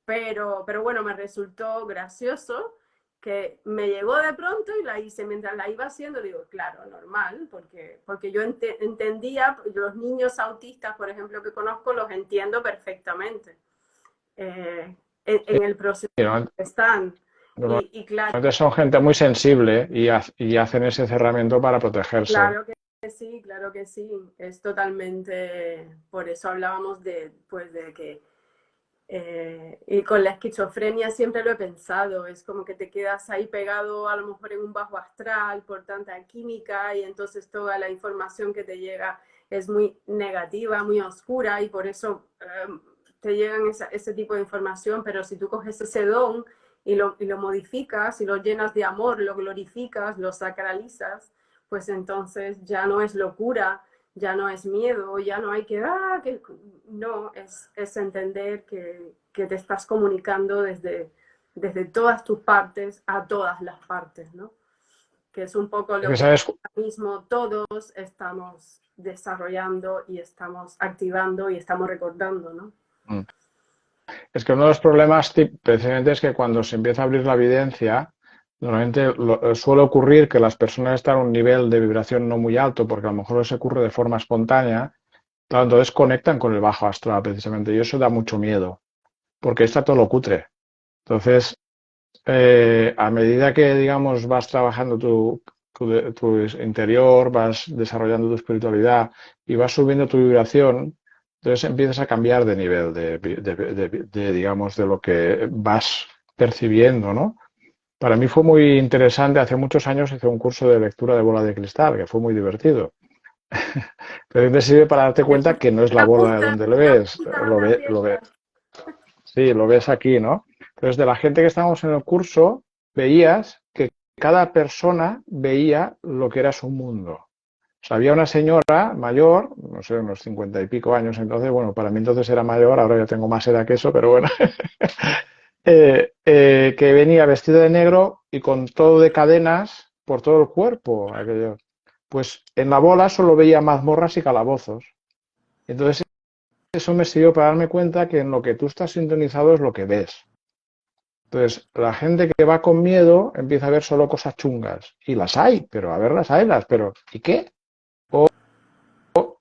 Pero bueno, me resultó gracioso que me llegó de pronto y la hice mientras la iba haciendo, digo, claro, normal, porque yo entendía, los niños autistas, por ejemplo, que conozco, los entiendo perfectamente. Eh, Sí, en el proceso normalmente que están. Y claro, son gente muy sensible y hacen ese cerramiento para protegerse. claro que sí, es totalmente, por eso hablábamos pues de que, y con la esquizofrenia siempre lo he pensado, es como que te quedas ahí pegado a lo mejor en un bajo astral por tanta química y entonces toda la información que te llega es muy negativa, muy oscura y por eso te llegan ese tipo de información, pero si tú coges ese don y lo modificas y lo llenas de amor, lo glorificas, lo sacralizas, pues entonces ya no es locura, ya no es miedo, ya no hay que no, es entender que te estás comunicando desde todas tus partes a todas las partes, ¿no? Que es un poco Es lo que, que ¿sabes? ahora mismo todos estamos desarrollando y estamos activando y estamos recordando, ¿no? Es que uno de los problemas precisamente es que cuando se empieza a abrir la evidencia, normalmente suele ocurrir que las personas están a un nivel de vibración no muy alto, porque a lo mejor eso ocurre de forma espontánea, claro, entonces conectan con el bajo astral precisamente, y eso da mucho miedo, porque está todo lo cutre. Entonces, a medida que, digamos, vas trabajando tu interior, vas desarrollando tu espiritualidad y vas subiendo tu vibración, entonces empiezas a cambiar de nivel digamos, de lo que vas percibiendo, ¿no? Para mí fue muy interesante, hace muchos años hice un curso de lectura de bola de cristal, que fue muy divertido. Pero te sirve para darte Me cuenta que no es la bola de donde lo me ves, gusta la también. sí, lo ves aquí, ¿no? Entonces, de la gente que estábamos en el curso, veías que cada persona veía lo que era su mundo. O sea, había una señora mayor, no sé, unos 50 y pico años entonces, bueno, para mí entonces era mayor, ahora ya tengo más edad que eso, pero bueno, que venía vestida de negro y con todo de cadenas por todo el cuerpo. Aquello. Pues en la bola solo veía mazmorras y calabozos. Entonces eso me sirvió para darme cuenta que en lo que tú estás sintonizado es lo que ves. Entonces, la gente que va con miedo empieza a ver solo cosas chungas. Y las hay, pero a ver las haylas, pero ¿y qué?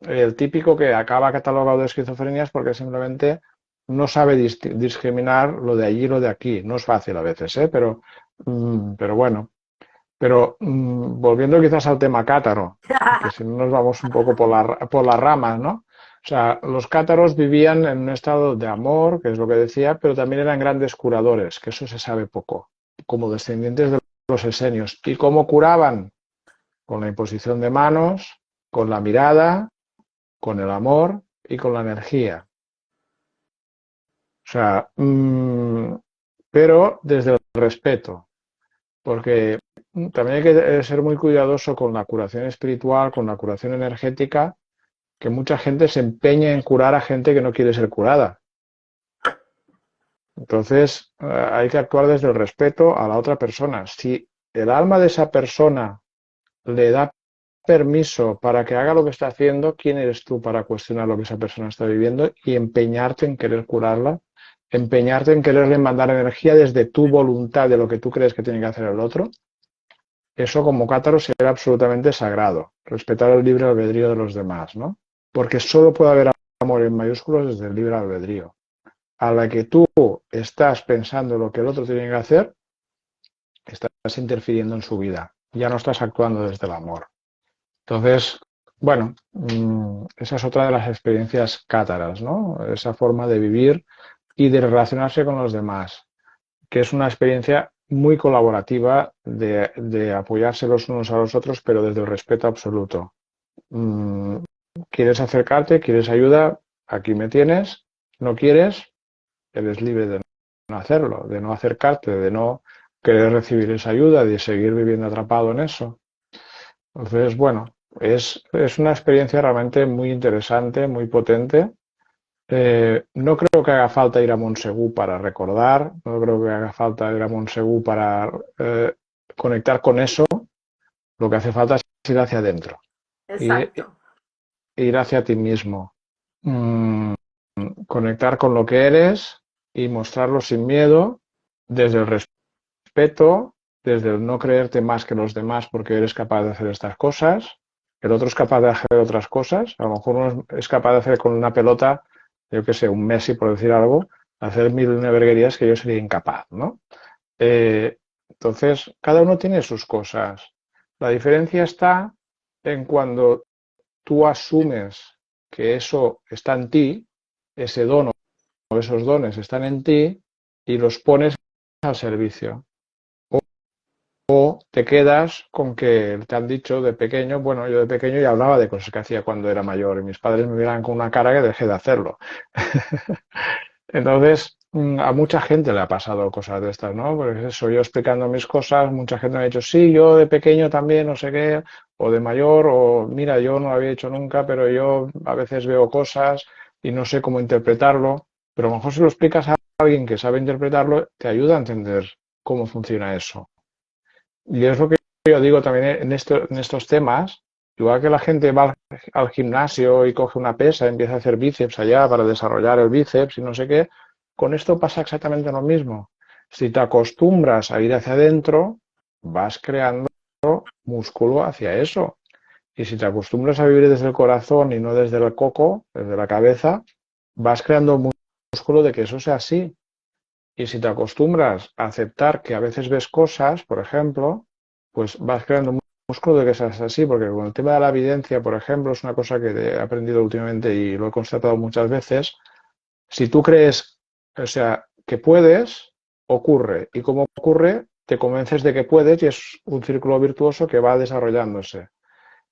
El típico que acaba catalogado de esquizofrenia es porque simplemente no sabe discriminar lo de allí y lo de aquí. No es fácil a veces, ¿eh? Pero bueno. Pero volviendo quizás al tema cátaro, que si no nos vamos un poco por las ramas, ¿no? O sea, los cátaros vivían en un estado de amor, que es lo que decía, pero también eran grandes curadores, que eso se sabe poco, como descendientes de los esenios. ¿Y cómo curaban? Con la imposición de manos, con la mirada, con el amor y con la energía. O sea, pero desde el respeto, porque también hay que ser muy cuidadoso con la curación espiritual, con la curación energética, que mucha gente se empeña en curar a gente que no quiere ser curada. Entonces, hay que actuar desde el respeto a la otra persona. Si el alma de esa persona le da permiso para que haga lo que está haciendo, ¿quién eres tú para cuestionar lo que esa persona está viviendo y empeñarte en querer curarla? Empeñarte en quererle mandar energía desde tu voluntad de lo que tú crees que tiene que hacer el otro. Eso como cátaro será absolutamente sagrado. Respetar el libre albedrío de los demás, ¿no? Porque solo puede haber amor en mayúsculos desde el libre albedrío. A la que tú estás pensando lo que el otro tiene que hacer, estás interfiriendo en su vida. Ya no estás actuando desde el amor. Entonces, bueno, esa es otra de las experiencias cátaras, ¿no? Esa forma de vivir y de relacionarse con los demás, que es una experiencia muy colaborativa de apoyarse los unos a los otros, pero desde el respeto absoluto. ¿Quieres acercarte? ¿Quieres ayuda? Aquí me tienes. ¿No quieres? Eres libre de no hacerlo, de no acercarte, de no querer recibir esa ayuda, de seguir viviendo atrapado en eso. Entonces, bueno, es una experiencia realmente muy interesante, muy potente. No creo que haga falta ir a Montsegú para recordar, no creo que haga falta ir a Montsegú para conectar con eso. Lo que hace falta es ir hacia adentro, ir, Exacto. ir hacia ti mismo, mm, conectar con lo que eres y mostrarlo sin miedo, desde el respeto, desde el no creerte más que los demás porque eres capaz de hacer estas cosas. El otro es capaz de hacer otras cosas. A lo mejor uno es capaz de hacer con una pelota, yo qué sé, un Messi, por decir algo, hacer mil y una verguerías que yo sería incapaz, ¿no? Entonces, cada uno tiene sus cosas. La diferencia está en cuando tú asumes que eso está en ti, ese don o esos dones están en ti y los pones al servicio. O te quedas con que te han dicho de pequeño, bueno, yo de pequeño ya hablaba de cosas que hacía cuando era mayor y mis padres me miraban con una cara que dejé de hacerlo. Entonces, a mucha gente le ha pasado cosas de estas, ¿no? Pues eso, yo explicando mis cosas, mucha gente me ha dicho, sí, yo de pequeño también, no sé qué, o de mayor, o mira, yo no lo había hecho nunca, pero yo a veces veo cosas y no sé cómo interpretarlo, pero a lo mejor si lo explicas a alguien que sabe interpretarlo, te ayuda a entender cómo funciona eso. Y es lo que yo digo también en estos temas, igual que la gente va al gimnasio y coge una pesa y empieza a hacer bíceps allá para desarrollar el bíceps y no sé qué, con esto pasa exactamente lo mismo. Si te acostumbras a ir hacia adentro, vas creando músculo hacia eso. Y si te acostumbras a vivir desde el corazón y no desde el coco, desde la cabeza, vas creando músculo de que eso sea así. Y si te acostumbras a aceptar que a veces ves cosas, por ejemplo, pues vas creando músculo de que seas así, porque con el tema de la evidencia, por ejemplo, es una cosa que he aprendido últimamente y lo he constatado muchas veces. Si tú crees, o sea, que puedes, ocurre. Y como ocurre, te convences de que puedes y es un círculo virtuoso que va desarrollándose.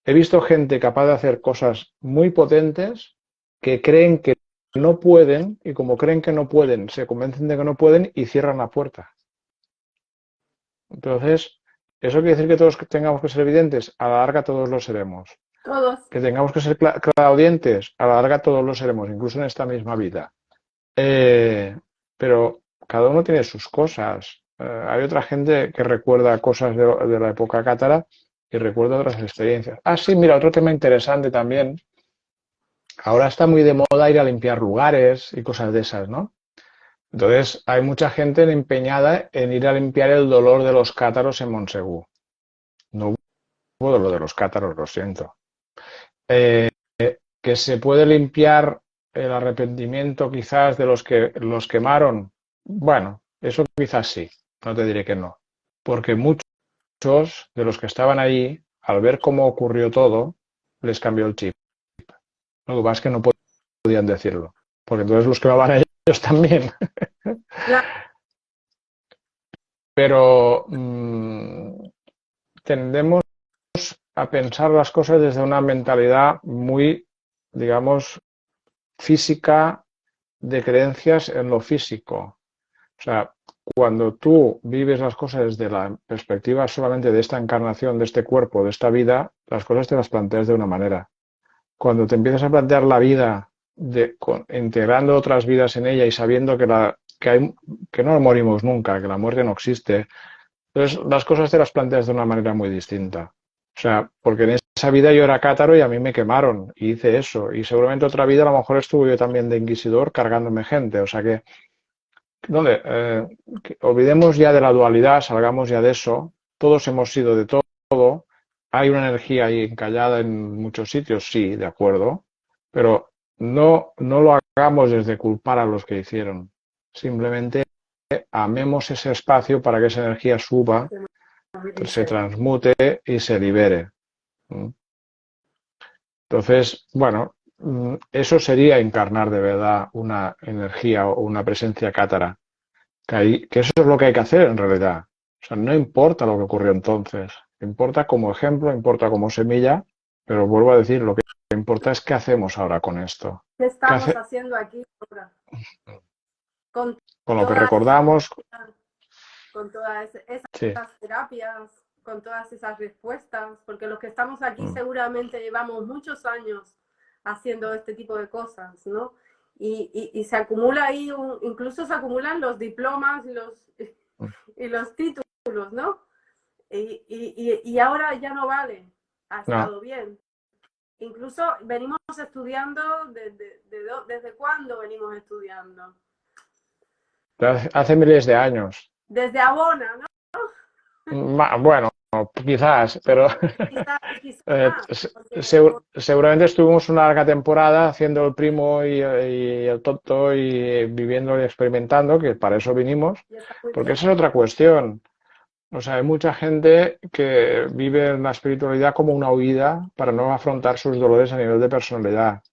He visto gente capaz de hacer cosas muy potentes que creen que no pueden y como creen que no pueden, se convencen de que no pueden y cierran la puerta. Entonces, ¿eso quiere decir que todos tengamos que ser evidentes? A la larga todos lo seremos. Todos. Que tengamos que ser clariaudientes, a la larga todos lo seremos, incluso en esta misma vida. Pero cada uno tiene sus cosas. Hay otra gente que recuerda cosas de la época cátara y recuerda otras experiencias. Ah, sí, mira, otro tema interesante también. Ahora está muy de moda ir a limpiar lugares y cosas de esas, ¿no? Entonces, hay mucha gente empeñada en ir a limpiar el dolor de los cátaros en Montsegú. No hubo dolor de los cátaros, lo siento. Que se puede limpiar el arrepentimiento quizás de los que los quemaron. Bueno, eso quizás sí, no te diré que no. Porque muchos de los que estaban allí, al ver cómo ocurrió todo, les cambió el chip. Lo que pasa es que no podían decirlo, porque entonces los quemaban a ellos también. Claro. Pero tendemos a pensar las cosas desde una mentalidad muy, digamos, física, de creencias en lo físico. O sea, cuando tú vives las cosas desde la perspectiva solamente de esta encarnación, de este cuerpo, de esta vida, las cosas te las planteas de una manera. Cuando te empiezas a plantear la vida integrando otras vidas en ella y sabiendo que no morimos nunca, que la muerte no existe, entonces las cosas te las planteas de una manera muy distinta. O sea, porque en esa vida yo era cátaro y a mí me quemaron y hice eso. Y seguramente otra vida a lo mejor estuve yo también de inquisidor cargándome gente. O sea que que olvidemos ya de la dualidad, salgamos ya de eso. Todos hemos sido de todo. Hay una energía ahí encallada en muchos sitios, sí, de acuerdo, pero no lo hagamos desde culpar a los que hicieron. Simplemente amemos ese espacio para que esa energía suba, se transmute y se libere. Entonces, bueno, eso sería encarnar de verdad una energía o una presencia cátara. Que eso es lo que hay que hacer en realidad. O sea, no importa lo que ocurrió entonces. Importa como ejemplo, importa como semilla, pero vuelvo a decir, lo que importa es qué hacemos ahora con esto. ¿Qué estamos haciendo aquí ahora? Con lo que recordamos. Con todas esas sí. terapias, con todas esas respuestas, porque los que estamos aquí seguramente llevamos muchos años haciendo este tipo de cosas, ¿no? Y se acumula ahí, incluso se acumulan los diplomas y los títulos, ¿no? Y ahora ya no vale, ha estado bien. Incluso venimos estudiando, ¿desde cuándo venimos estudiando? Hace miles de años. Desde Abona, ¿no? Bueno, quizás, pero seguramente estuvimos una larga temporada haciendo el primo y el tonto y viviendo y experimentando, que para eso vinimos, porque esa es otra cuestión. O sea, hay mucha gente que vive en la espiritualidad como una huida para no afrontar sus dolores a nivel de personalidad.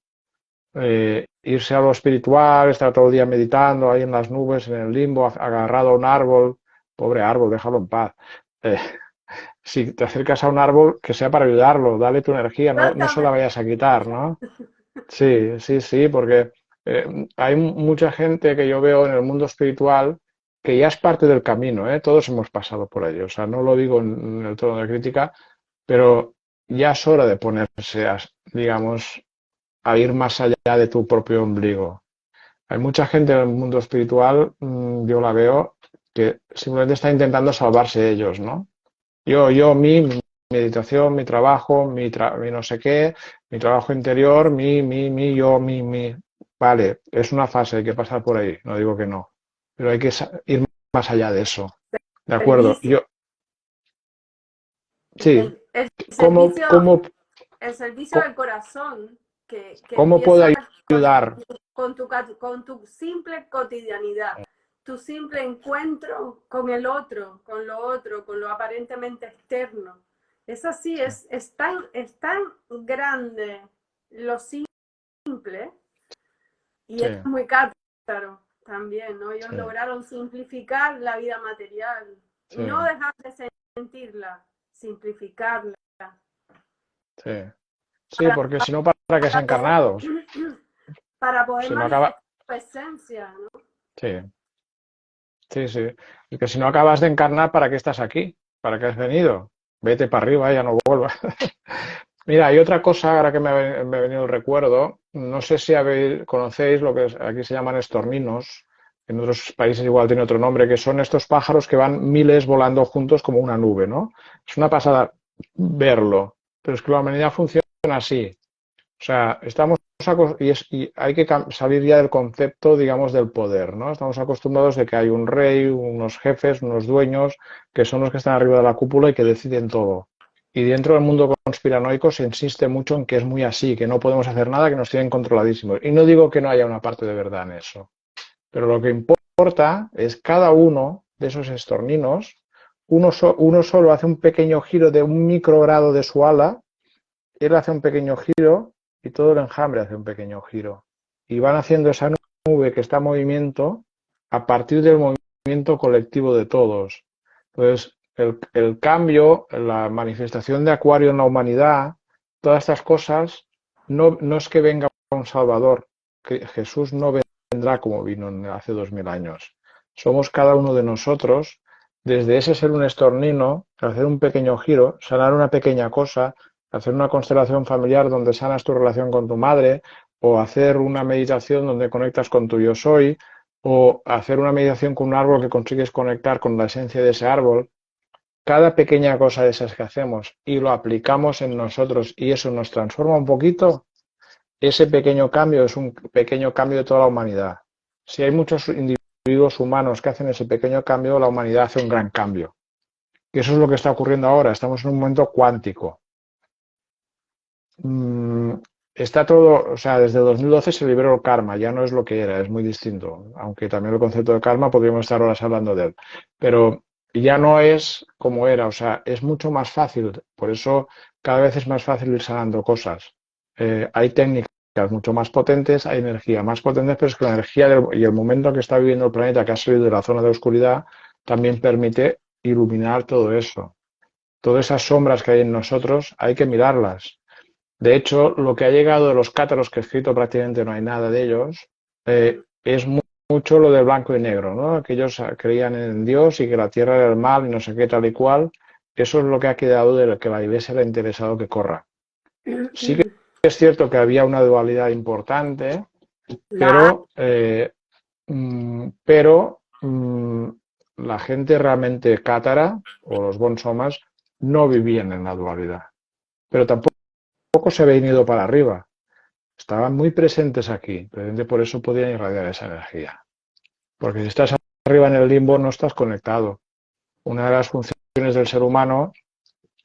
Irse a lo espiritual, estar todo el día meditando ahí en las nubes, en el limbo, agarrado a un árbol. Pobre árbol, déjalo en paz. Si te acercas a un árbol, que sea para ayudarlo, dale tu energía, no se la vayas a quitar, ¿no? Sí, porque hay mucha gente que yo veo en el mundo espiritual que ya es parte del camino, ¿eh? Todos hemos pasado por ello, o sea, no lo digo en el tono de crítica, pero ya es hora de ponerse, digamos, a ir más allá de tu propio ombligo. Hay mucha gente en el mundo espiritual, yo la veo, que simplemente está intentando salvarse ellos, ¿no? Mi meditación, mi trabajo, mi no sé qué, mi trabajo interior, yo, mi. Vale, es una fase, hay que pasar por ahí, no digo que no, pero hay que ir más allá de eso. ¿De acuerdo? Sí. El servicio del corazón que ¿Cómo puedo ayudar? Con tu simple cotidianidad, tu simple encuentro con el otro, con lo aparentemente externo. Es así, es tan grande lo simple y es muy cátaro también, ¿no? Ellos lograron simplificar la vida material, no dejar de sentirla, simplificarla. Sí, porque si no, ¿para qué se han encarnado? Para poder manifestar tu esencia, ¿no? Sí. Y que si no acabas de encarnar, ¿para qué estás aquí? ¿Para qué has venido? Vete para arriba, ya no vuelvas. Mira, hay otra cosa, ahora que me ha venido el recuerdo. No sé si conocéis lo que aquí se llaman estorninos. En otros países igual tiene otro nombre, que son estos pájaros que van miles volando juntos como una nube, ¿no? Es una pasada verlo, pero es que la humanidad funciona así. O sea, y hay que salir ya del concepto, digamos, del poder, ¿no? Estamos acostumbrados de que hay un rey, unos jefes, unos dueños, que son los que están arriba de la cúpula y que deciden todo. Y dentro del mundo conspiranoico se insiste mucho en que es muy así, que no podemos hacer nada, que nos tienen controladísimos. Y no digo que no haya una parte de verdad en eso. Pero lo que importa es cada uno de esos estorninos, uno solo hace un pequeño giro de un microgrado de su ala, él hace un pequeño giro y todo el enjambre hace un pequeño giro. y van haciendo esa nube que está en movimiento a partir del movimiento colectivo de todos. Entonces, el cambio, la manifestación de Acuario en la humanidad, todas estas cosas, no es que venga un Salvador, que Jesús no vendrá como vino hace 2000 años. Somos cada uno de nosotros, desde ese ser un estornino, hacer un pequeño giro, sanar una pequeña cosa, hacer una constelación familiar donde sanas tu relación con tu madre, o hacer una meditación donde conectas con tu yo soy, o hacer una meditación con un árbol que consigues conectar con la esencia de ese árbol. Cada pequeña cosa de esas que hacemos y lo aplicamos en nosotros y eso nos transforma un poquito, ese pequeño cambio es un pequeño cambio de toda la humanidad. Si hay muchos individuos humanos que hacen ese pequeño cambio, la humanidad hace un gran cambio. Y eso es lo que está ocurriendo ahora. Estamos en un momento cuántico. Está todo, o sea, desde 2012 se liberó el karma, ya no es lo que era, es muy distinto. Aunque también el concepto de karma podríamos estar horas hablando de él. Pero ya no es como era, o sea, es mucho más fácil. Por eso cada vez es más fácil ir sanando cosas. Hay técnicas mucho más potentes, hay energía más potente, pero es que la energía y el momento que está viviendo el planeta, que ha salido de la zona de oscuridad, también permite iluminar todo eso. Todas esas sombras que hay en nosotros hay que mirarlas. De hecho, lo que ha llegado de los cátaros, que escrito prácticamente no hay nada de ellos, es mucho lo del blanco y negro, ¿no? Que ellos creían en Dios y que la tierra era el mal y no sé qué tal y cual. Eso es lo que ha quedado de lo que la Iglesia le ha interesado que corra. Sí que es cierto que había una dualidad importante, pero la gente realmente cátara o los bonsomas no vivían en la dualidad. Pero tampoco se habían ido para arriba. Estaban muy presentes aquí, precisamente por eso podían irradiar esa energía. Porque si estás arriba en el limbo no estás conectado. Una de las funciones del ser humano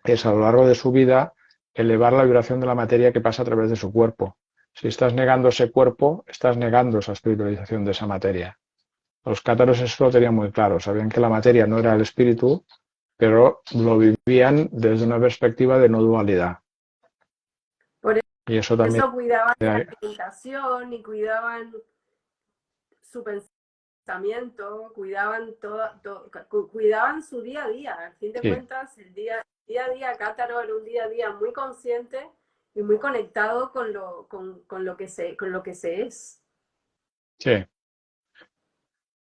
es a lo largo de su vida elevar la vibración de la materia que pasa a través de su cuerpo. Si estás negando ese cuerpo, estás negando esa espiritualización de esa materia. Los cátaros eso lo tenían muy claro, sabían que la materia no era el espíritu, pero lo vivían desde una perspectiva de no dualidad. Por y eso también eso cuidaban la alimentación y cuidaban su pensamiento, cuidaban cuidaban su día a día. Al fin de cuentas, el día a día cátaro era un día a día muy consciente y muy conectado con lo que se es. Sí,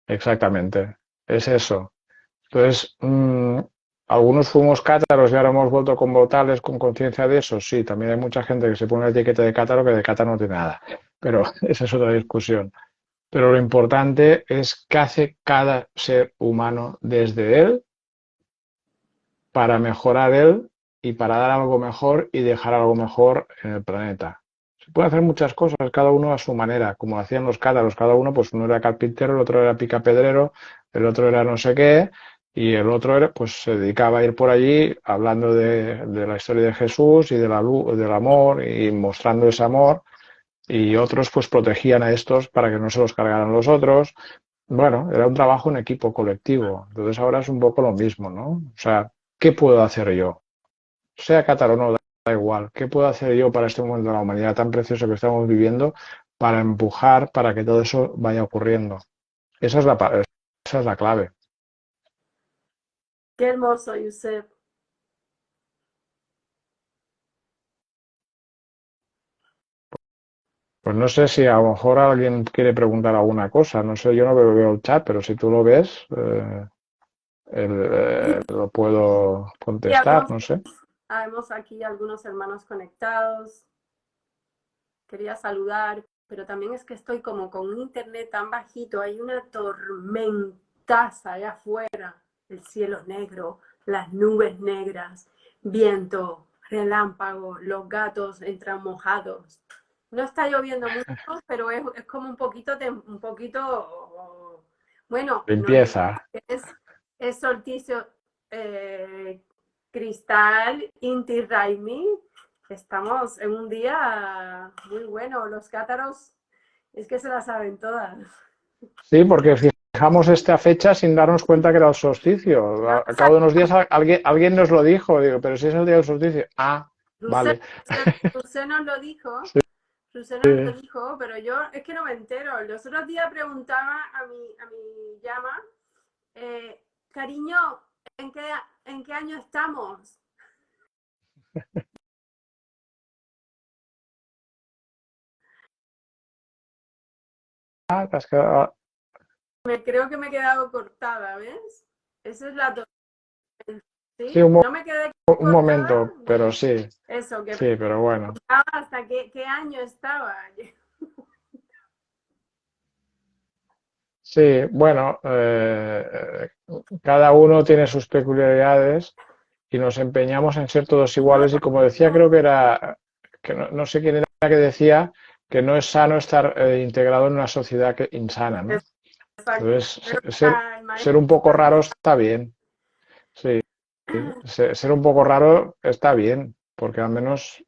exactamente. Es eso. Entonces, algunos fuimos cátaros y ahora hemos vuelto como tales con conciencia de eso. Sí, también hay mucha gente que se pone la etiqueta de cátaro que de cátaro no tiene nada. Pero esa es otra discusión. Pero lo importante es qué hace cada ser humano desde él para mejorar él y para dar algo mejor y dejar algo mejor en el planeta. Se puede hacer muchas cosas, cada uno a su manera, como hacían los cátaros, cada uno, pues uno era carpintero, el otro era picapedrero, el otro era no sé qué, y el otro era, pues se dedicaba a ir por allí hablando de la historia de Jesús y de la luz, del amor y mostrando ese amor, y otros pues protegían a estos para que no se los cargaran los otros. Bueno, era un trabajo en equipo colectivo. Entonces ahora es un poco lo mismo, ¿no? O sea, ¿qué puedo hacer yo? Sea cátaro o no, da igual. ¿Qué puedo hacer yo para este momento de la humanidad tan precioso que estamos viviendo para empujar para que todo eso vaya ocurriendo? Esa es la clave. Qué hermoso, Yusef. Pues no sé si a lo mejor alguien quiere preguntar alguna cosa. No sé, yo no veo el chat, pero si tú lo ves, lo puedo contestar, no sé. Vemos aquí algunos hermanos conectados. Quería saludar, pero también es que estoy como con un internet tan bajito. Hay una tormentaza allá afuera. El cielo negro, las nubes negras, viento, relámpago, los gatos entran mojados. No está lloviendo mucho, pero es como un poquito, bueno, Limpieza. No, es solsticio cristal Inti Raimi. Estamos en un día muy bueno. Los cátaros es que se la saben todas. Sí, porque fijamos esta fecha sin darnos cuenta que era el solsticio. Al cabo de unos días alguien nos lo dijo, digo, pero si es el día del solsticio. Ah, vale. Usted nos lo dijo. Sí. Susana Sí. lo dijo, pero yo es que no me entero. Los otros días preguntaba a mi llama, cariño, ¿en qué año estamos? Ah, te has quedado- Creo que me he quedado cortada, ¿ves? Esa es la Sí, ¿sí? No me quedé un cortada. momento, pero sí, Eso, que sí, pero bueno. preguntaba hasta qué año estaba. Sí, bueno, cada uno tiene sus peculiaridades y nos empeñamos en ser todos No, iguales y como decía, creo que era, que no sé quién era que decía que no es sano estar integrado en una sociedad insana, ¿no? exacto. Entonces, Creo que ser, el ser maestro un poco raro también. está bien, sí, ser un poco raro está bien, porque al menos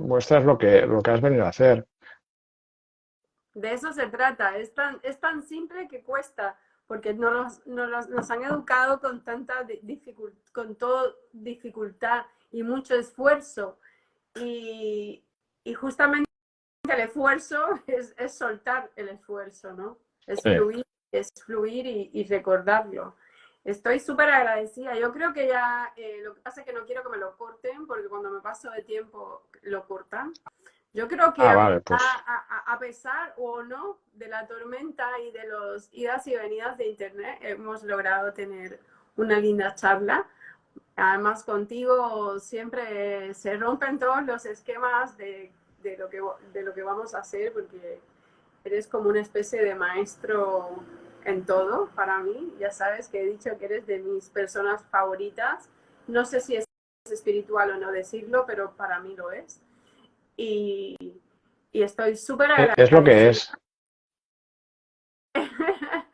muestras lo que has venido a hacer. De eso se trata. Es tan simple que cuesta, porque nos han educado con tanta con todo dificultad y mucho esfuerzo. Y, y justamente el esfuerzo es soltar el esfuerzo, ¿no? Sí, Es fluir y recordarlo. Estoy súper agradecida. Yo creo que ya, lo que pasa es que no quiero que me lo corten, porque cuando me paso de tiempo lo cortan. Yo creo que ah, vale, pues a pesar o no de la tormenta y de los idas y venidas de Internet, hemos logrado tener una linda charla. Además, contigo siempre se rompen todos los esquemas de lo que vamos a hacer, porque eres como una especie de maestro en todo para mí. Ya sabes que he dicho que eres de mis personas favoritas. No sé si es espiritual o no decirlo, pero para mí lo es. Y, y estoy súper es lo que agradecida. es.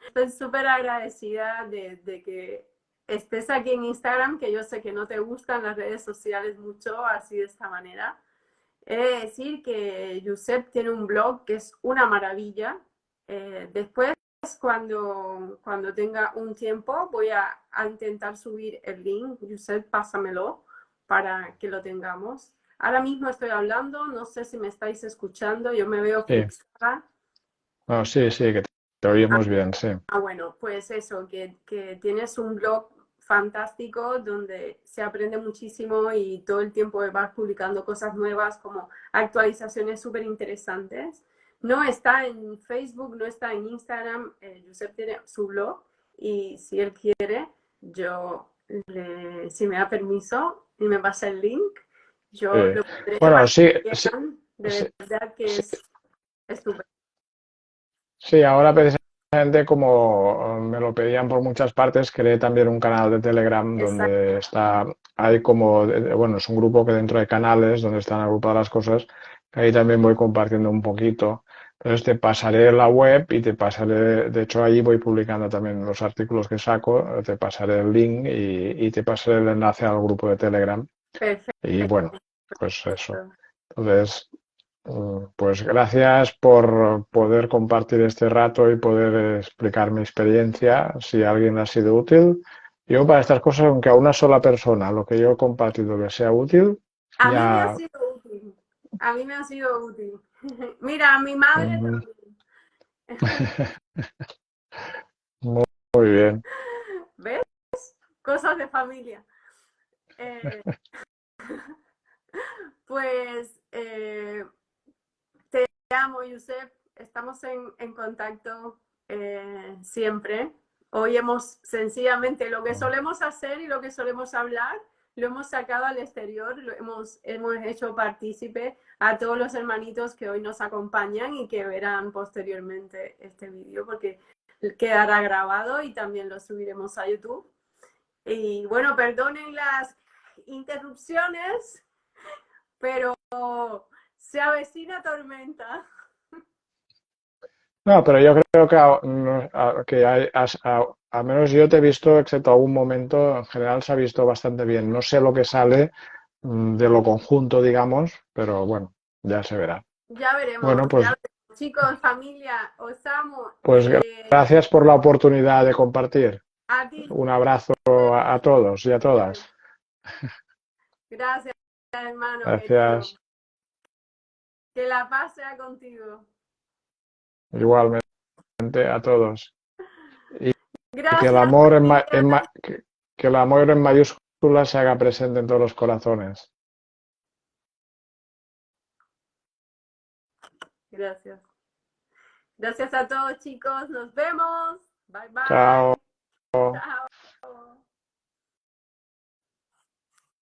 Estoy súper agradecida de que estés aquí en Instagram, que yo sé que no te gustan las redes sociales mucho así de esta manera. He de decir que Josep tiene un blog que es una maravilla. Después, cuando tenga un tiempo, voy a intentar subir el link. Josep, pásamelo para que lo tengamos. Ahora mismo estoy hablando, no sé si me estáis escuchando, yo me veo Sí, fixada. no, sí, sí, que te oímos bien, sí. Bueno, pues eso, que tienes un blog fantástico donde se aprende muchísimo y todo el tiempo vas publicando cosas nuevas como actualizaciones súper interesantes. No está en Facebook, no está en Instagram, Josep tiene su blog y si él quiere, si me da permiso y me pasa el link, yo Sí. lo pondré Bueno, para sí, que sí, vean sí, de verdad que sí, es estupendo. sí, ahora precisamente como me lo pedían por muchas partes, creé también un canal de Telegram Exacto, donde hay como, bueno, es un grupo que dentro de canales donde están agrupadas las cosas, que ahí también voy compartiendo un poquito. Entonces te pasaré la web y te pasaré, de hecho ahí voy publicando también los artículos que saco, te pasaré el link y te pasaré el enlace al grupo de Telegram. Y perfecto. bueno, pues eso. Entonces, pues gracias por poder compartir este rato y poder explicar mi experiencia, si a alguien le ha sido útil. Yo para estas cosas, aunque a una sola persona lo que yo he compartido le sea útil, A mí me ha ya sido útil. A mí me ha sido útil. Mira, a mi madre mm, también. muy, muy bien. ¿Ves? Cosas de familia. Eh, pues te amo, Yusef. Estamos en contacto siempre. Hoy hemos sencillamente lo que solemos hacer y lo que solemos hablar, lo hemos sacado al exterior, hemos hecho partícipe a todos los hermanitos que hoy nos acompañan y que verán posteriormente este vídeo, porque quedará grabado y también lo subiremos a YouTube. Y bueno, perdonen las interrupciones, pero se avecina tormenta. No, pero yo creo que, al menos yo te he visto, excepto algún momento, en general se ha visto bastante bien. No sé lo que sale de lo conjunto, digamos, pero bueno, ya se verá. Ya veremos, Bueno, ya veremos. Chicos, familia, os amo. pues gracias por la oportunidad de compartir. A ti, Un abrazo a todos y a todas. gracias, hermano querido. Gracias. Que la paz sea contigo. Igualmente a todos. Y que el Gracias, amor Viviana. que el amor en mayúsculas se haga presente en todos los corazones. Gracias. Gracias a todos, chicos. Nos vemos. Bye, bye. Chao. Chao.